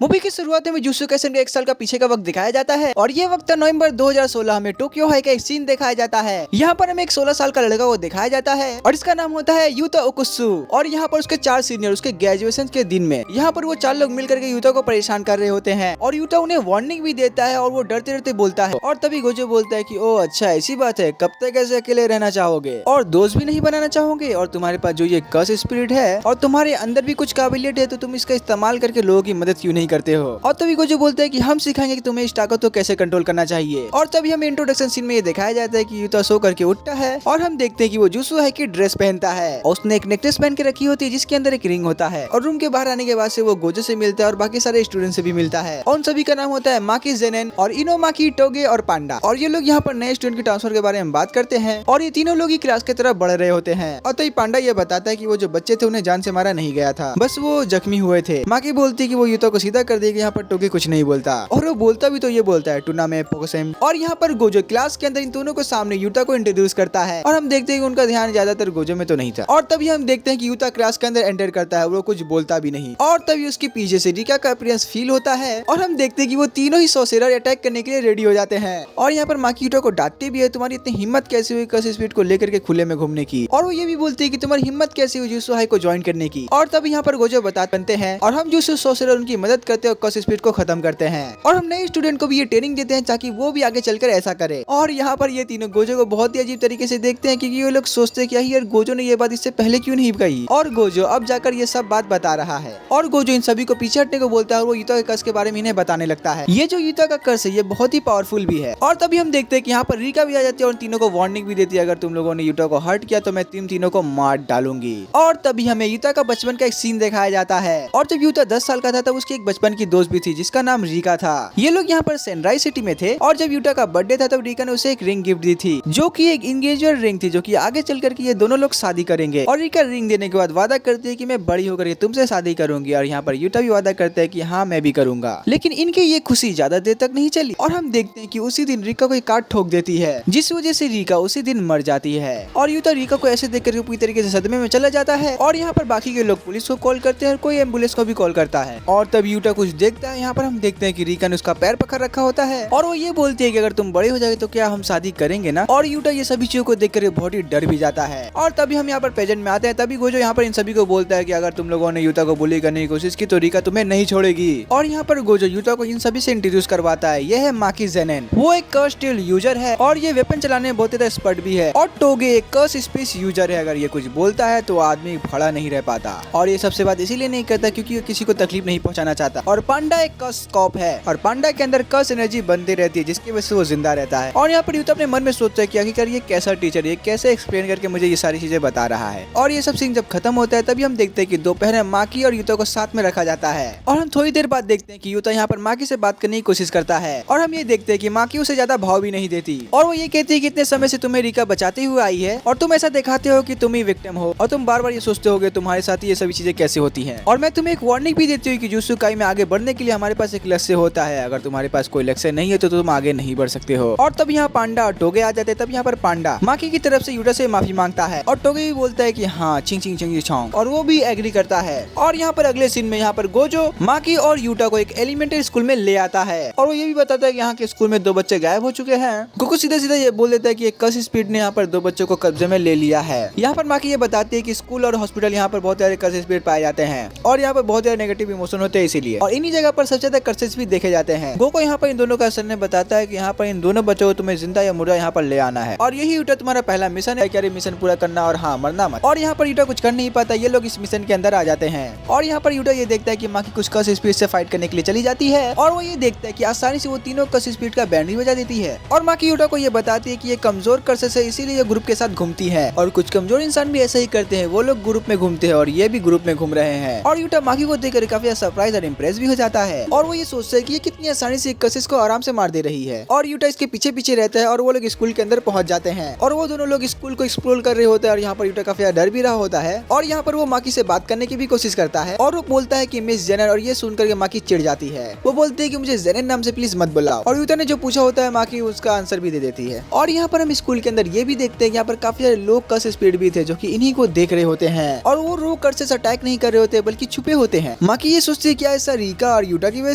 Movie की शुरुआत में जुत्सु काइसेन का 1 साल का पीछे का वक्त दिखाया जाता है और ये वक्त नवंबर 2016 में टोक्यो हाई का एक सीन दिखाया जाता है। यहाँ पर हमें एक 16 साल का लड़का को दिखाया जाता है और इसका नाम होता है यूता ओकुत्सु और यहाँ पर उसके 4 सीनियर उसके ग्रेजुएशन के दिन में यहाँ पर वो 4 लोग मिलकर के यूता को परेशान कर रहे होते हैं और यूता उन्हें वार्निंग भी देता है और वो डरते डरते बोलता है और तभी गोजो बोलता है कि ओ अच्छा ऐसी बात है, कब तक ऐसे अकेले रहना चाहोगे और दोस्त भी नहीं बनाना चाहोगे और तुम्हारे पास जो ये कर्स स्पिरिट है और तुम्हारे अंदर भी कुछ काबिलियत है तो तुम इसका इस्तेमाल करके लोगों की मदद क्यों नहीं करते हो। और तभी गोजो बोलता है कि हम सिखाएंगे कि तुम्हें इस ताकत को कैसे कंट्रोल करना चाहिए। और तभी हमें इंट्रोडक्शन सीन में ये दिखाया जाता है कि यूता सो करके उठता है और हम देखते हैं कि वो जुत्सु हाई की ड्रेस पहनता है और उसने एक नेकलेस पहन के रखी होती है जिसके अंदर एक रिंग होता है और रूम के बाहर आने के बाद से वो गोजो से मिलता है और बाकी सारे स्टूडेंट से भी मिलता है और उन सभी का नाम होता है माकी जेनेन और इनोमाकी टोगे और पांडा और ये लोग यहाँ पर नए स्टूडेंट के ट्रांसफर के बारे में बात करते हैं और ये तीनों लोग ही क्लास की तरफ बढ़ रहे होते हैं। और तभी पांडा ये बताता है कि वो जो बच्चे थे उन्हें जान से मारा नहीं गया था, बस वो जख्मी हुए थे। माकी बोलती है कि वो यूता को सीधा कर देगी, यहाँ पर टोगे कुछ नहीं बोलता और वो बोलता भी तो ये बोलता है टूना में पोकोसेम। और यहाँ पर गोजो क्लास के अंदर इन दोनों को सामने यूता को इंट्रोड्यूस करता है और हम देखते हैं कि उनका ध्यान ज्यादातर गोजो में तो नहीं था। और तभी हम देखते हैं कि यूता क्लास के अंदर एंटर करता है, वो कुछ बोलता भी नहीं और तभी उसके पीछे से रिका का अपीयरेंस फील होता है और हम देखते हैं कि वो तीनों ही सोसेरर अटैक करने के लिए रेडी हो जाते हैं। और यहाँ पर माकी यूता को डांटती भी है, तुम्हारी इतनी हिम्मत कैसे हुई कर्स स्पिरिट को लेकर के खुले में घूमने की। और वो ये भी बोलती है कि तुम्हारी हिम्मत कैसे हुई जुत्सु हाई को ज्वाइन करने की। और तभी यहाँ पर गोजो बनते हैं और हम जुत्सु सोसेरर उनकी मदद करते हैं और कर्स स्पिरिट को खत्म करते हैं और हम नए स्टूडेंट को भी ये ट्रेनिंग देते हैं ताकि वो भी आगे चलकर ऐसा करे। और यहाँ पर ये तीनों गोजो को बहुत ही अजीब तरीके से देखते हैं क्योंकि ये लोग सोचते हैं कि यार गोजो ने ये बात इससे पहले क्यों नहीं कही और गोजो अब जाकर ये सब बात बता रहा है और गोजो इन सभी को पीछे हटने को बोलता है और वो यूता के कर्स के बारे में इन्हें बताने लगता है। ये जो यूता का कर्स है ये बहुत ही पावरफुल भी है। और तभी हम देखते हैं कि यहाँ पर रिका भी आ जाती है और तीनों को वार्निंग भी देती है, अगर तुम लोगों ने यूता को हर्ट किया तो मैं तीनों को मार डालूंगी। और तभी हमें यूता का बचपन का एक सीन दिखाया जाता है और जब यूता 10 साल का था तब उसकी एक बचपन की दोस्त भी थी जिसका नाम रिका था। ये लोग यहाँ पर सनराइज सिटी में थे और जब यूटा का बर्थडे था तब रिका ने उसे एक रिंग गिफ्ट दी थी जो कि एक एंगेजमेंट रिंग थी जो कि आगे चल करके ये दोनों लोग शादी करेंगे। और रिका रिंग देने के बाद वादा करती है कि मैं बड़ी होकर तुमसे शादी करूंगी और यहाँ पर यूटा भी वादा करता है कि हाँ मैं भी करूंगा। लेकिन इनकी ये खुशी ज्यादा देर तक नहीं चली और हम देखते हैं कि उसी दिन रिका को एक कार ठोक देती है जिस वजह से रिका उसी दिन मर जाती है और यूटा रिका को ऐसे देख कर पूरी तरीके से सदमे में चला जाता है। और यहाँ पर बाकी के लोग पुलिस को कॉल करते हैं और कोई एम्बुलेंस को भी कॉल करता है और तब यूटा कुछ देखता है। यहाँ पर हम देखते हैं कि रिका ने उसका पैर पकड़ रखा होता है और वो ये बोलती है कि अगर तुम बड़े हो जाओगे तो क्या हम शादी करेंगे ना। और यूटा ये सभी चीजों को देखकर बहुत ही डर भी जाता है। और तभी हम यहाँ पर प्रेजेंट में आते हैं, तभी गोजो यहाँ पर इन सभी को बोलता है कि अगर तुम लोगों ने यूटा को बुली करने की कोशिश की तो रिका तुम्हें नहीं छोड़ेगी। और यहाँ पर गोजो यूटा को इन सभी से इंट्रोड्यूस करवाता है, यह है माकी जेनेन, वो एक कर्स स्टील यूजर है और ये वेपन चलाने में बहुत ज्यादा एक्सपर्ट भी है। और टोगे एक कर्स स्पेस यूजर है, अगर ये कुछ बोलता है तो आदमी खड़ा नहीं रह पाता और ये सबसे बात इसीलिए नहीं करता क्योंकि वो किसी को तकलीफ नहीं पहुंचाना चाहता। और पांडा एक कर्स कॉप है और पांडा के अंदर कर्स एनर्जी बनती रहती है जिसकी वजह से वो जिंदा रहता है। और यहाँ पर यूता अपने मन में सोचता है कि आखिरकार ये कैसा टीचर है, कैसे एक्सप्लेन करके मुझे ये सारी चीजें बता रहा है। और ये सब सीन जब खत्म होता है तभी हम देखते हैं कि दोपहर में माकी और यूता को साथ में रखा जाता है और हम थोड़ी देर बाद देखते हैं कि यूता यहाँ पर माकी से बात करने की कोशिश करता है और हम ये देखते हैं कि माकी उसे ज्यादा भाव भी नहीं देती और वो ये कहती है कि इतने समय से तुम्हें रिका बचाते हुए आई है और तुम ऐसा दिखाते हो कि तुम ही विक्टिम हो और तुम बार बार ये सोचते होगे तुम्हारे साथ ये सभी चीजें कैसे होती हैं। और मैं तुम्हें एक वार्निंग भी देती हूँ कि जुत्सु काई में आगे बढ़ने के लिए हमारे पास एक लक्ष्य होता है, अगर तुम्हारे पास कोई लक्ष्य नहीं है तो तुम आगे नहीं बढ़ सकते हो। और तब यहाँ पांडा और टोगे आ जाते हैं। तब यहाँ पर पांडा माकी की तरफ से यूटा से माफी मांगता है और टोगे भी बोलता है कि हाँ चिंग चिंग चिंग छांग और वो भी एग्री करता है। और यहाँ पर अगले सीन में यहाँ पर गोजो माकी और यूटा को एक एलिमेंट्री स्कूल में ले आता है और वो ये भी बताता है कि यहाँ के स्कूल में 2 बच्चे गायब हो चुके हैं। गोकू सीधा सीधा ये बोल देता है कि एक कर्स स्पिरिट ने यहाँ पर 2 बच्चों को कब्जे में ले लिया है। यहाँ पर माकी ये बताती है कि स्कूल और हॉस्पिटल यहाँ पर बहुत सारे कर्स स्पिरिट पाए जाते हैं और यहाँ पर बहुत सारे नेगेटिव इमोशन होते हैं इसीलिए, और इन्हीं जगह पर सबसे ज्यादा कर्सेस भी देखे जाते हैं। गोको यहाँ पर इन दोनों का सर ने बताता है कि यहाँ पर इन दोनों बच्चों को तुम्हें जिंदा या मुर्दा यहाँ पर ले आना है और यही यूटा तुम्हारा पहला मिशन है, क्या मिशन पूरा करना और हाँ मरना मत। और यहाँ पर यूटा कुछ कर नहीं पाता, ये लोग इस मिशन के अंदर आ जाते हैं और यहाँ पर यूटा ये देखता है कि माकी कुछ कर्स स्पिरिट से फाइट करने के लिए चली जाती है और वो ये देखता है कि आसानी से वो तीनों कर्स स्पिरिट का बैंड भी बजा देती है। और माकी यूटा को ये बताती है कि ये कमजोर कर्सेस है इसीलिए ये ग्रुप के साथ घूमती है और कुछ कमजोर इंसान भी ऐसा ही करते हैं, वो लोग ग्रुप में घूमते हैं और ये भी ग्रुप में घूम रहे हैं। और यूटा माकी को देखकर काफी सरप्राइज और इम्प्रेस भी हो जाता है और वो ये सोचता है कि ये कितनी आसानी से कर्सेस को आराम से मार दे रही है। और यूटा इसके पीछे पीछे रहता है और वो लोग स्कूल के अंदर पहुंच जाते हैं और वो दोनों लोग स्कूल को एक्सप्लोर कर रहे होते हैं और यहाँ पर यूटा काफी डर भी रहा होता है और यहाँ पर वो माकी से बात करने की भी कोशिश करता है और वो बोलता है कि मिस जेनर, और ये सुनकर के माकी चिढ़ जाती है। वो बोलते है कि मुझे जेनर नाम से प्लीज मत बुलाओ और यूटा ने जो पूछा होता है माकी उसका आंसर भी दे देती है। और यहाँ पर हम स्कूल के अंदर ये भी देखते हैं यहाँ पर काफी सारे लोग कर्स स्पिरिट भी थे जो कि इन्हीं को देख रहे होते हैं और वो कर्स अटैक नहीं कर रहे होते बल्कि छुपे होते हैं। माकी ये सोचती है क्या ऐसा रीका और यूटा की वजह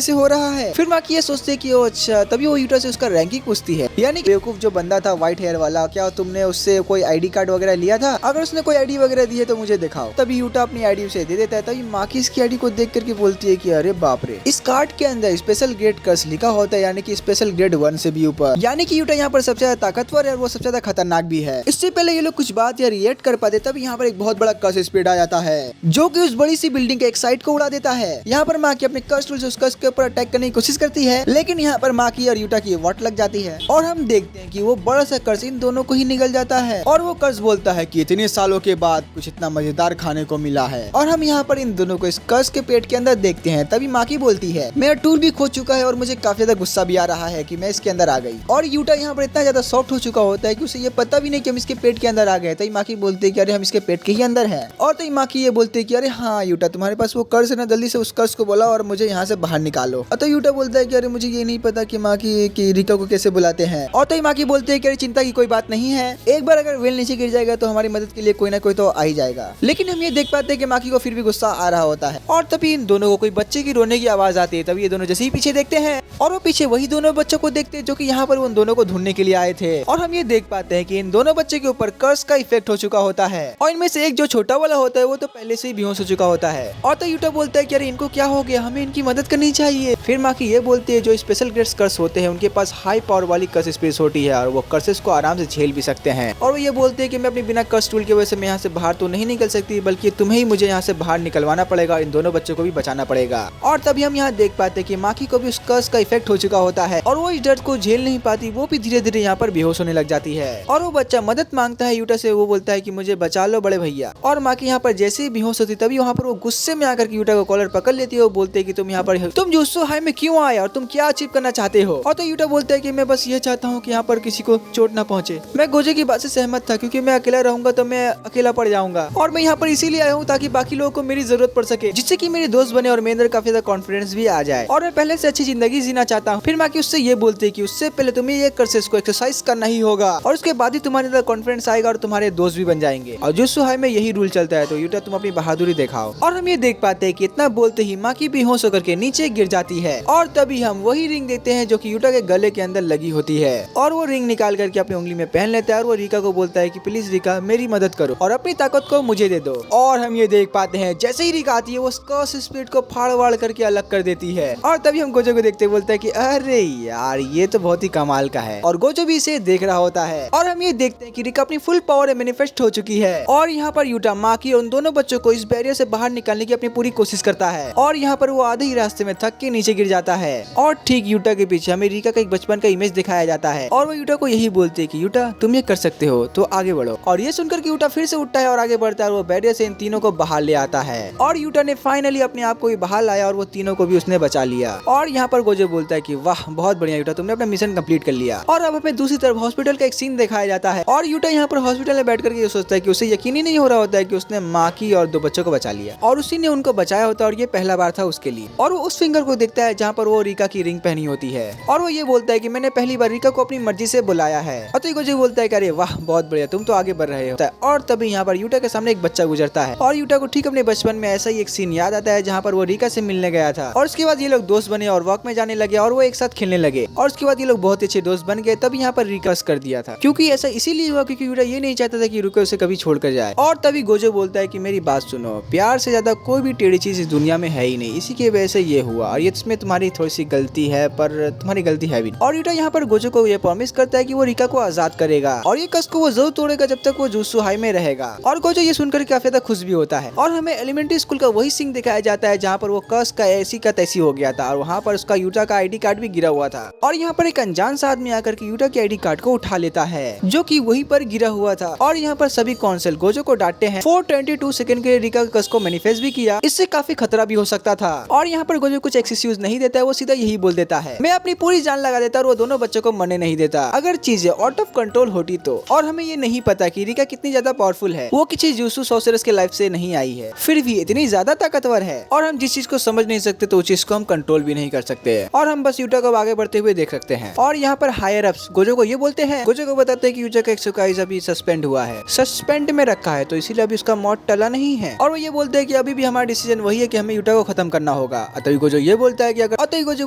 से हो रहा है। फिर माकी ये सोचते है कि ओ अच्छा, तभी वो यूटा से उसका रैंकिंग पूछती है, यानी बेवकूफ जो बंदा था व्हाइट हेयर वाला, क्या तुमने उससे कोई आईडी कार्ड वगैरह लिया था? अगर उसने कोई आईडी वगैरह दी है तो मुझे दिखाओ। तभी यूटा अपनी आईडी उसे दे देता है। तभी माकी इसकी आईडी को देख करके बोलती है कि अरे बाप रे, इस कार्ड के अंदर स्पेशल ग्रेड कर्स लिखा होता है, यानी कि स्पेशल ग्रेड 1 से भी ऊपर, यानी कि यूटा यहाँ पर सबसे ज्यादा ताकतवर है और वो सबसे ज्यादा खतरनाक भी है। इससे पहले ये लोग कुछ बात या रिएक्ट कर पाते तब यहाँ पर एक बहुत बड़ा कर्स स्पीड आ जाता है, जो कि उस बड़ी सी बिल्डिंग के एक साइड को उड़ा देता है। यहाँ पर माकी अपने कर्स टूल से उस कर्स के ऊपर अटैक करने की कोशिश करती है, लेकिन यहाँ पर माकी और यूटा की वाट लग जाती है और हम देखते हैं कि वो बड़ा सा कर्स इन दोनों को ही निगल जाता है। और वो कर्स बोलता है कि इतने सालों के बाद कुछ इतना मजेदार खाने को मिला है। और हम यहाँ पर इन दोनों को इस कर्स के पेट के अंदर देखते हैं। तभी माकी बोलती है मेरा टूल भी खो चुका है और मुझे काफी ज्यादा गुस्सा भी आ रहा है कि मैं इसके अंदर आ गई। और यूटा यहाँ पर इतना ज्यादा सॉफ्ट हो चुका होता है कि उसे ये पता भी नहीं कि हम इसके पेट के अंदर आ गए। तभी माकी बोलते हैं कि अरे हम इसके पेट के ही अंदर है। और तभी माकी ये बोलते हैं कि अरे हाँ यूटा, तुम्हारे पास वो कर्स है ना, जल्दी से उस कर्स को बोला और मुझे यहाँ से बाहर निकालो। तो यूटा बोलता है कि अरे मुझे ये नहीं पता कि माकी की रीका को कैसे बुलाते हैं। और तभी माकी बोलते हैं कि अरे चिंता की कोई बात नहीं है, एक बार अगर वेल नीचे गिर जाएगा तो हमारी मदद के लिए कोई ना कोई तो आ ही जाएगा। लेकिन हम ये देख पाते हैं कि माकी को फिर भी गुस्सा आ रहा होता है। और तभी इन दोनों को कोई बच्चे की रोने की आवाज आती है। तभी ये दोनों जैसे ही पीछे देखते हैं और वो पीछे वही दोनों बच्चों को देखते हैं जो कि यहाँ पर उन दोनों को ढूंढने के लिए आए थे। और हम ये देख पाते हैं कि इन दोनों बच्चे के ऊपर कर्स का इफेक्ट हो चुका होता है और इनमें से एक जो छोटा वाला होता है वो तो पहले से ही बेहोश हो चुका होता है। और तो यूटा बोलता है कि अरे इनको क्या हो गया, हमें इनकी मदद करनी चाहिए। फिर माकी ये बोलती है जो स्पेशल ग्रेड्स कर्स होते हैं उनके पास हाई पावर वाली कर्स स्पेस होती है और वो कर्सेस को आराम से झेल भी सकते हैं। और वो ये बोलते हैं कि मैं अपनी बिना कर्स टूल की वजह से मैं यहाँ से बाहर तो नहीं निकल सकती, बल्कि तुम्हें ही मुझे यहाँ से बाहर निकलवाना पड़ेगा, इन दोनों बच्चों को भी बचाना पड़ेगा। और तभी हम यहाँ देख पाते हैं कि माकी को भी उस कर्स का इफेक्ट हो चुका होता है और वो इस डर को झेल नहीं पाती, वो भी धीरे धीरे यहाँ पर बेहोश होने लग जाती है। और वो बच्चा मदद मांगता है यूटा से, वो बोलता है कि मुझे बचा लो बड़े भैया। और माकी यहाँ पर जैसे ही बेहोश होती तभी वहाँ पर वो गुस्से में आकर यूटा को कॉलर पकड़ लेती है। वो बोलते है कि तुम यहाँ पर तुम जुत्सु हाई में क्यों आए और तुम क्या अचीव करना चाहते हो। और तो यूटा बोलता है कि मैं बस ये चाहता हूँ कि यहाँ पर किसी को चोट ना पहुंचे। मैं गोजे की बात से सहमत था क्योंकि मैं अकेला रहूंगा तो मैं अकेला पड़ जाऊंगा और मैं यहाँ पर इसीलिए आया हूँ ताकि बाकी लोगों को मेरी जरूरत पड़ सके, जिससे कि मेरे दोस्त बने और मेरे अंदर काफी ज्यादा कॉन्फिडेंस भी आ जाए और मैं पहले से अच्छी जिंदगी जीना चाहता हूँ। फिर माकी उससे ये बोलते है कि उससे पहले तुम्हें ये कर्सेस को एक्सरसाइज करना ही होगा और उसके बाद ही तुम्हारे अंदर कॉन्फिडेंस आएगा और तुम्हारे दोस्त भी बन जाएंगे। और जुत्सु हाई में यही रूल चलता है, तो यूटा तुम अपनी बहादुरी दिखाओ। और हम ये देख पाते हैं कि इतना बोलते ही माकी बेहोश होकर के नीचे गिर जाती है। और तभी हम वही रिंग देखते हैं जो कि यूटा के गले के अंदर लगी होती है और वो रिंग निकाल करके अपनी उंगली में पहन लेता है और वो रीका को बोलता है कि प्लीज रीका मेरी मदद करो और अपनी ताकत को मुझे दे दो। और हम ये देख पाते हैं जैसे ही रीका आती है वो कर्स स्पीड को फाड़ वाड़ करके अलग कर देती है। और तभी हम गोजो को देखते बोलता है कि अरे यार ये तो बहुत ही कमाल का है और गोजो भी इसे देख रहा होता है। और हम ये देखते हैं कि रीका अपनी फुल पावर मैनिफेस्ट हो चुकी है और यहाँ पर यूटा माकी और उन दोनों बच्चों को इस बैरियर से बाहर निकालने की अपनी पूरी कोशिश करता है और यहाँ पर वो आधे ही रास्ते में थक के नीचे गिर जाता है। और ठीक यूटा के पीछे हमें रीका का एक बचपन का इमेज दिखाया जाता है और वो यूटा को यही बोलते है कि यूटा तुम ये कर सकते हो तो आगे बढ़ो। और ये सुनकर के यूटा फिर से उठता है और आगे बढ़ता है और वो बैरियर से इन तीनों को बाहर ले आता है और यूटा ने फाइनली अपने आप को भी बाहर लाया और वो तीनों को भी उसने बचा लिया। और यहाँ पर गोजो बोलता है कि वाह बहुत बढ़िया यूटा, तुमने अपना मिशन कंप्लीट कर लिया। और अब हमें दूसरी तरफ हॉस्पिटल का एक सीन दिखाया जाता है और यूटा यहाँ पर हॉस्पिटल में बैठ करके ये सोचता है कि उसे यकीन ही नहीं हो रहा होता है कि उसने माकी और दो बच्चों को बचा लिया और उसी ने उनको बचाया होता है और ये पहला बार था उसके लिए। और वो उस फिंगर को देखता है जहाँ पर वो रीका की रिंग पहनी होती है और वो ये बोलता है कि मैंने पहली बार रीका को अपनी मर्जी से बुलाया है। और तो गोजो बोलता है कि अरे वाह बहुत बढ़िया, तुम तो आगे बढ़ रहे हो। और तभी यहाँ पर यूटा के सामने एक बच्चा गुजरता है और यूटा को ठीक अपने बचपन में ऐसा ही एक सीन याद आता है जहाँ पर वो रीका से मिलने गया था और उसके बाद ये लोग दोस्त बने और वॉक में जाने लगे और वो एक साथ खेलने लगे और उसके बाद ये लोग बहुत अच्छे दोस्त बन गए। तब यहाँ पर रीका कर दिया था क्योंकि ऐसा इसीलिए हुआ क्योंकि यूटा ये नहीं चाहता था कि रीका उसे कभी छोड़कर जाए। और तभी गोजो बोलता है कि मेरी बात सुनो, प्यार से ज्यादा कोई भी टेढ़ी चीज इस दुनिया में है ही नहीं, इसी की वजह से ये हुआ और ये इसमें तुम्हारी थोड़ी सी गलती है पर तुम्हारी गलती है भी। और यूटा यहाँ पर गोजो को ये प्रॉमिस करता है कि वो रीका को आजाद करेगा और ये कस को वो जरूर तोड़ेगा जब तक वो जुत्सु हाई में रहेगा। और गोजो ये सुनकर काफी ज्यादा खुश भी होता है। और हमें एलिमेंट्री स्कूल का वही सीन दिखाया जाता है जहाँ पर वो कस का ऐसी का तैसी हो गया था और वहाँ पर उसका यूटा का आईडी कार्ड भी गिरा हुआ था और यहाँ पर एक अनजान सा आदमी आकर के यूटा के आईडी कार्ड को उठा लेता है जो कि वहीं पर गिरा हुआ था। और यहाँ पर सभी कौंसिल गोजो को डांटते हैं। 422 सेकंड के लिए रीका कस को मैनिफेस्ट भी किया, इससे काफी खतरा भी हो सकता था। और यहाँ पर गोजो कुछ एक्सक्यूज नहीं देता है, वो सीधा यही बोल देता है मैं अपनी पूरी जान लगा देता और वो दोनों बच्चों को मरने नहीं देता अगर चीजें आउट ऑफ कंट्रोल होती तो। और हमें ये नहीं पता कि रीका कितनी ज्यादा पावरफुल है, वो किसी जुत्सु सॉर्सरर्स के लाइफ से नहीं आई है फिर भी इतनी ज्यादा ताकतवर है और हम जिस चीज को समझ नहीं सकते तो उस चीज को हम कंट्रोल भी नहीं कर सकते और हम बस यूटा को आगे बढ़ते हुए देख सकते हैं। और यहाँ पर हायर अप्स गोजो को ये बोलते हैं, गोजो को बताते हैं कि यूटा का एक्सरसाइज अभी सस्पेंड हुआ है, सस्पेंड में रखा है तो इसीलिए अभी उसका मौत टला नहीं है। और वो ये बोलते हैं कि अभी भी हमारा डिसीजन वही है कि हमें यूटा को खत्म करना करना होगा। तभी गोजो ये बोलता है कि अगर तभी गोजो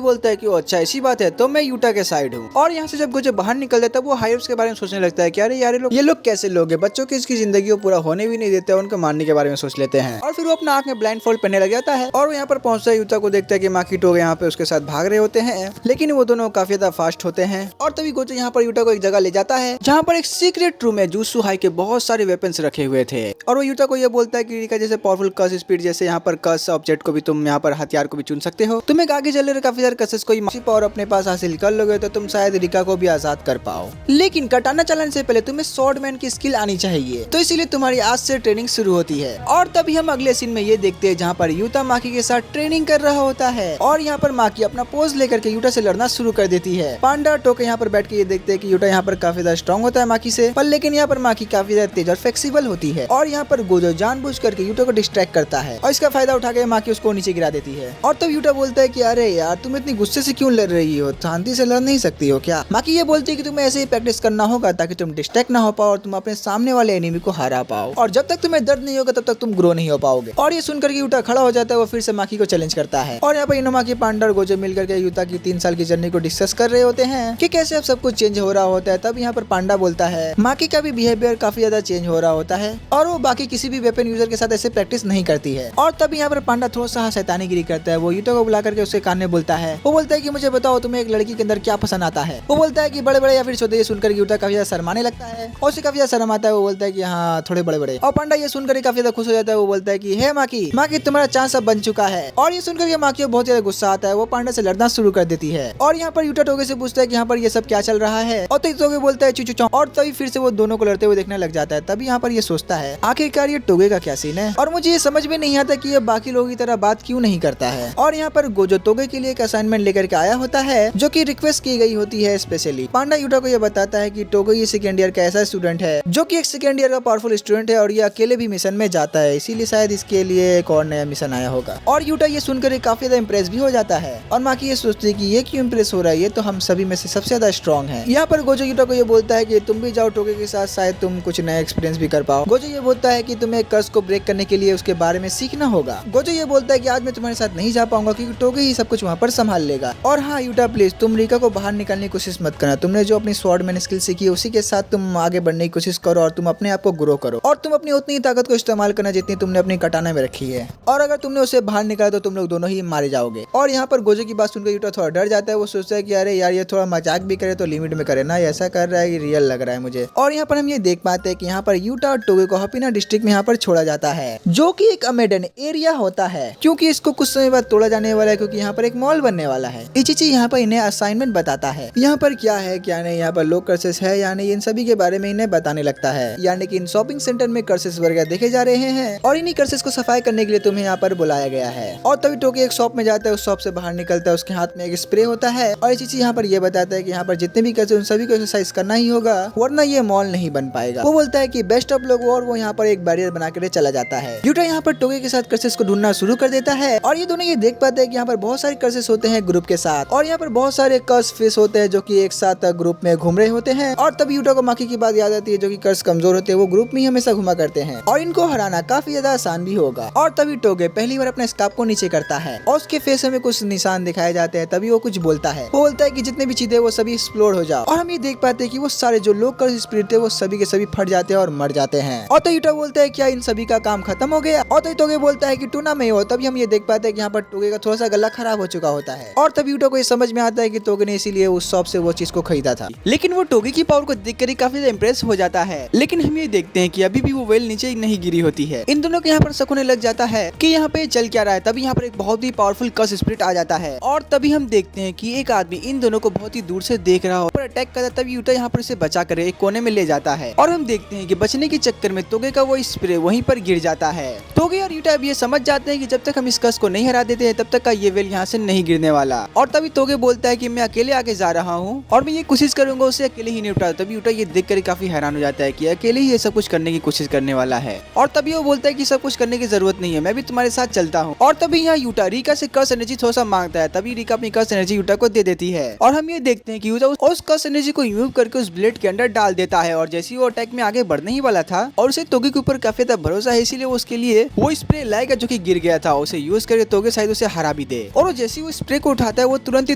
बोलता है कि वो अच्छा ऐसी बात है तो मैं यूटा के साइड हूँ। और यहाँ से जब गोजो बाहर निकल जाता है वो हाइरोस के बारे में सोचने लगता है कि अरे यार ये लोग कैसे लोग हैं, बच्चों की इसकी जिंदगी को पूरा होने भी नहीं देते, उनको मारने के बारे में सोच लेते हैं। और फिर वो अपना आंख में ब्लाइंड फोल्ड पहनने लग जाता है और वो यहाँ पर पहुंचता है यूटा को देखता है कि माकी टोगे यहाँ पे उसके साथ भाग रहे होते हैं, लेकिन वो दोनों काफी ज्यादा फास्ट होते हैं। और तभी गोजो यहाँ पर यूटा को एक जगह ले जाता है जहाँ पर एक सीक्रेट रूम में जुत्सु हाई के बहुत सारे वेपन्स रखे हुए थे। और वो यूटा को ये बोलता है कि रिका जैसे पावरफुल कर्स स्पीड जैसे यहाँ पर कर्स ऑब्जेक्ट को भी तुम यहाँ पर हथियार को भी चुन सकते हो। तुम एक आगे चल रहे काफी सारे कर्सेस कोई पावर अपने पास हासिल कर लोगे तो तुम शायद रिका को भी आजाद कर पाओ, लेकिन कटाना चलाने से पहले तुम्हें स्वॉर्डमैन की स्किल आनी चाहिए, तो इसीलिए तुम्हारी आज से ट्रेनिंग शुरू होती है। और तभी हम अगले सीन में ये देखते हैं जहाँ पर यूटा माकी के साथ ट्रेनिंग कर रहा होता है और यहाँ पर माकी अपना पोज लेकर के यूटा से लड़ना शुरू कर देती है। पांडा टोके यहाँ पर बैठ के ये देखते हैं कि यूटा यहाँ पर काफी ज्यादा स्ट्रॉन्ग होता है माकी से, पर लेकिन यहाँ पर माकी काफी ज्यादा तेज और फ्लेक्सिबल होती है। और यहाँ पर गोजो जानबूझ करके यूटा को डिस्ट्रैक्ट करता है और इसका फायदा उठा के माकी उसको नीचे गिरा देती है। और तब यूटा बोलता है कि अरे यार तुम इतनी गुस्से से क्यों लड़ रही हो, शांति से लड़ नहीं सकती हो क्या? माकी ये बोलती है कि तुम्हें ऐसे ही प्रैक्टिस करना होगा ताकि तुम डिस्ट्रैक्ट ना हो पाओ और तुम अपने सामने वाले एनिमी को हरा पाओ, और जब तक तुम्हें दर्द नहीं होगा तब तक तुम ग्रो नहीं हो पाओगे। और ये सुनकर के यूटा खड़ा हो जाता है, वो फिर से माकी को चैलेंज करता है। और यहाँ पर इनोमाकी, पांडा और गोजो मिलकर के यूटा की 3 साल की जर्नी को डिस्कस कर रहे होते हैं कि कैसे अब सब कुछ चेंज हो रहा होता है। तब यहाँ पर पांडा बोलता है माकी का भी बिहेवियर काफी ज्यादा चेंज हो रहा होता है और वो बाकी किसी भी वेपन यूजर के साथ ऐसे प्रैक्टिस नहीं करती है। और तब यहाँ पर पांडा थोड़ा सा शैतानीगिरी करता है, वो यूटा को बुला करके उसके कान में बोलता है, वो बोलता है कि मुझे बताओ तुम्हें एक लड़की के अंदर क्या पसंद आता है। वो बोलता है कि बड़े बड़े या फिर छोटे। ये सुनकर यूटा काफी ज्यादा शर्माने लगता है और उसे काफी ज्यादा शर्म आता है। वो बोलता है कि हाँ थोड़े बड़े बड़े। और पांडा ये सुनकर काफी ज्यादा खुश हो जाता है। वो बोलता है कि हे माकी, माकी तुम्हारा चांस अब बन चुका है। और ये सुनकर माकी को बहुत ज्यादा गुस्सा आता है, वो पांडा से लड़ना शुरू कर देती है। और यहाँ पर यूटा टोगे से पूछता है कि यहाँ पर ये सब क्या चल रहा है। और तभी टोगे बोलता है चुचु चौ। और तभी फिर से वो दोनों को लड़ते हुए देखने लग जाता है। तभी यहाँ पर ये सोचता है आखिरकार ये टोगे का क्या सीन है और मुझे ये समझ में नहीं आता कि ये बाकी लोगों की तरह बात क्यों नहीं करता है। और यहाँ पर गोजो टोगे के लिए एक असाइनमेंट लेकर के आया होता है जो कि रिक्वेस्ट की गई होती है स्पेशली। पांडा यूटा को ये बताता है कि टोगे ये सेकेंड ईयर का ऐसा स्टूडेंट है जो कि एक सेकेंड ईयर का पावरफुल स्टूडेंट है और ये अकेले भी मिशन में जाता है, इसीलिए शायद इसके लिए एक और नया मिशन आया होगा। और यूटा ये सुनकर काफी ज्यादा इम्प्रेस भी हो जाता है और माकी ये सोचती है कि ये क्यों इम्प्रेस हो रहा है, ये तो हम सभी में से सबसे ज्यादा स्ट्रॉन्ग है। यहाँ पर गोजो यूटा को ये बोलता है कि तुम भी जाओ टोगे के साथ, शायद तुम कुछ नया एक्सपीरियंस भी कर पाओ। गोजो ये बोलता है कि तुम्हें कर्स को ब्रेक करने के लिए उसके बारे में सीखना होगा। गोजो ये बोलता है कि आज मैं तुम्हारे साथ नहीं जा पाऊंगा क्योंकि टोगे ही सब कुछ वहाँ पर संभाल लेगा। और हाँ यूटा प्लीज तुम रिका को बाहर निकालने की कोशिश मत करना, तुमने जो अपनी स्वॉर्डमैन स्किल सीखी है उसी के साथ तुम आगे बढ़ने की कोशिश करो और तुम अपने आप को ग्रो करो और तुम अपनी उतनी ताकत को इस्तेमाल करना जितनी तुमने अपनी कटाना में रखी है, और अगर तुमने उसे बाहर निकाला तो तुम लोग दोनों ही मारे जाओगे। और यहाँ पर गोजो की बात सुनकर यूटा थोड़ा डर जाता है, वो सोचता है कि अरे यार ये थोड़ा मजाक भी करे तो लिमिट में करे ना, ऐसा कर रहा है कि रियल लग रहा है मुझे। और यहाँ पर हम ये देख पाते हैं कि यहाँ पर यूटा और टोगे को हपीना डिस्ट्रिक्ट में यहाँ पर छोड़ा जाता है जो कि एक अमेडन एरिया होता है क्योंकि इसको कुछ समय बाद तोड़ा जाने वाला है क्योंकि यहाँ पर एक मॉल बनने वाला है। इचिची यहाँ पर इन्हें असाइनमेंट बताता है, यहाँ पर क्या है क्या नहीं, यहाँ पर लोग कर्सेस है या नहीं, इन सभी के बारे में इन्हें बताने लगता है। यानी कि इन शॉपिंग सेंटर में कर्सेस वगैरह देखे जा रहे हैं और इन्हीं कर्सेस को सफाई करने के लिए तुम्हें यहाँ पर बुलाया गया है। और तभी टोके एक शॉप में जाता है, उस शॉप से बाहर निकलता है, उसके हाथ में एक स्प्रे होता है और इचिची यहाँ पर ये बताता है कि यहाँ पर जितने भी कर्सेस उन सभी को एक्सरसाइज करना ही होगा वरना ये मॉल नहीं बन पाएगा। वो बोलता है कि बेस्ट ऑफ लोग, और वो यहाँ पर एक बैरियर बना कर चला जाता है। यूटा यहाँ पर टोगे के साथ कर्सेस को ढूंढना शुरू कर देता है और ये दोनों ये देख पाते हैं कि यहाँ पर बहुत सारे कर्सेस होते हैं ग्रुप के साथ और यहाँ पर बहुत सारे कर्स फिश होते हैं जो कि एक साथ ग्रुप में घूम रहे होते हैं। और तभी यूटा को माकी की बात याद आती है जो कि कर्स कमजोर होते हैं, वो ग्रुप में ही हमेशा घुमा करते हैं और इनको हराना काफी ज्यादा आसान भी होगा। और तभी टोगे पहली बार अपने स्कार्फ को नीचे करता है और उसके फेस में कुछ निशान दिखाए जाते हैं। तभी वो कुछ बोलता है, वो बोलता है कि जितने भी चीजें वो सभी एक्सप्लोड हो जाओ। और हम ये देख पाते हैं कि वो सारे जो लोग कर्स स्पिरिट थे वो सभी के सभी फट जाते हैं और मर जाते हैं। और तो यूटा बोलता है क्या इन सभी का काम खत्म हो गया? और तो टोगे बोलता है कि टूना में हो। तभी हम ये देख पाते हैं कि यहाँ पर टोगे का थोड़ा सा गला खराब हो चुका होता है और तभी यूटा को ये समझ में आता है कि टोगे ने इसीलिए उस शॉप से वो चीज को खरीदा था। लेकिन वो टोगे की पावर को देखकर ही काफी इम्प्रेस हो जाता है। लेकिन हम ये देखते हैं कि अभी भी वो वेल नीचे नहीं गिरी होती है। इन दोनों के यहाँ पर शक होने लग जाता है कि यहाँ पे चल क्या रहा है। तभी यहाँ पर एक बहुत ही पावरफुल कर्स स्पिरिट आ जाता है और तभी हम देखते हैं कि एक आदमी इन दोनों को बहुत ही दूर से देख रहा हो पर अटैक करता है। तभी यूटा यहाँ पर इसे बचा कर एक कोने में ले जाता है और हम देखते हैं कि बचने के चक्कर में टोगे का वो स्प्रे वहीं पर गिर जाता है। टोगे और यूटा भी ये समझ जाते हैं कि जब तक हम इस कर्स को नहीं हरा देते हैं तब तक का ये वेल यहाँ से नहीं गिरने वाला। और तभी टोगे बोलता है कि मैं अकेले आगे जा रहा हूँ और मैं ये कोशिश करूंगा उसे अकेले ही निपटा। तभी यूटा ये देखकर काफी हैरान हो जाता है कि अकेले ही ये सब कुछ करने की कोशिश करने वाला है। और तभी वो बोलता है कि सब कुछ करने की जरूरत नहीं है, मैं भी तुम्हारे साथ चलता हूँ। और तभी यहाँ यूटा रिका से कर्स एनर्जी थोड़ा सा मांगता है। तभी रिका अपनी कर्स एनर्जी यूटा को दे देती है और हम ये देखते हैं कि यूटा उस कर्स एनर्जी को यूज करके उस ब्लेड के अंदर डाल देता है। और जैसे वो अटैक में आगे बढ़ने ही वाला था और उसे टोगे के ऊपर काफी ज्यादा भरोसा है, इसीलिए उसके लिए वो स्प्रे लाएगा जो कि गिर गया था, उसे यूज करके तोगे शायद उसे हरा भी दे। और वो जैसे वो स्प्रे को उठाता है वो तुरंत ही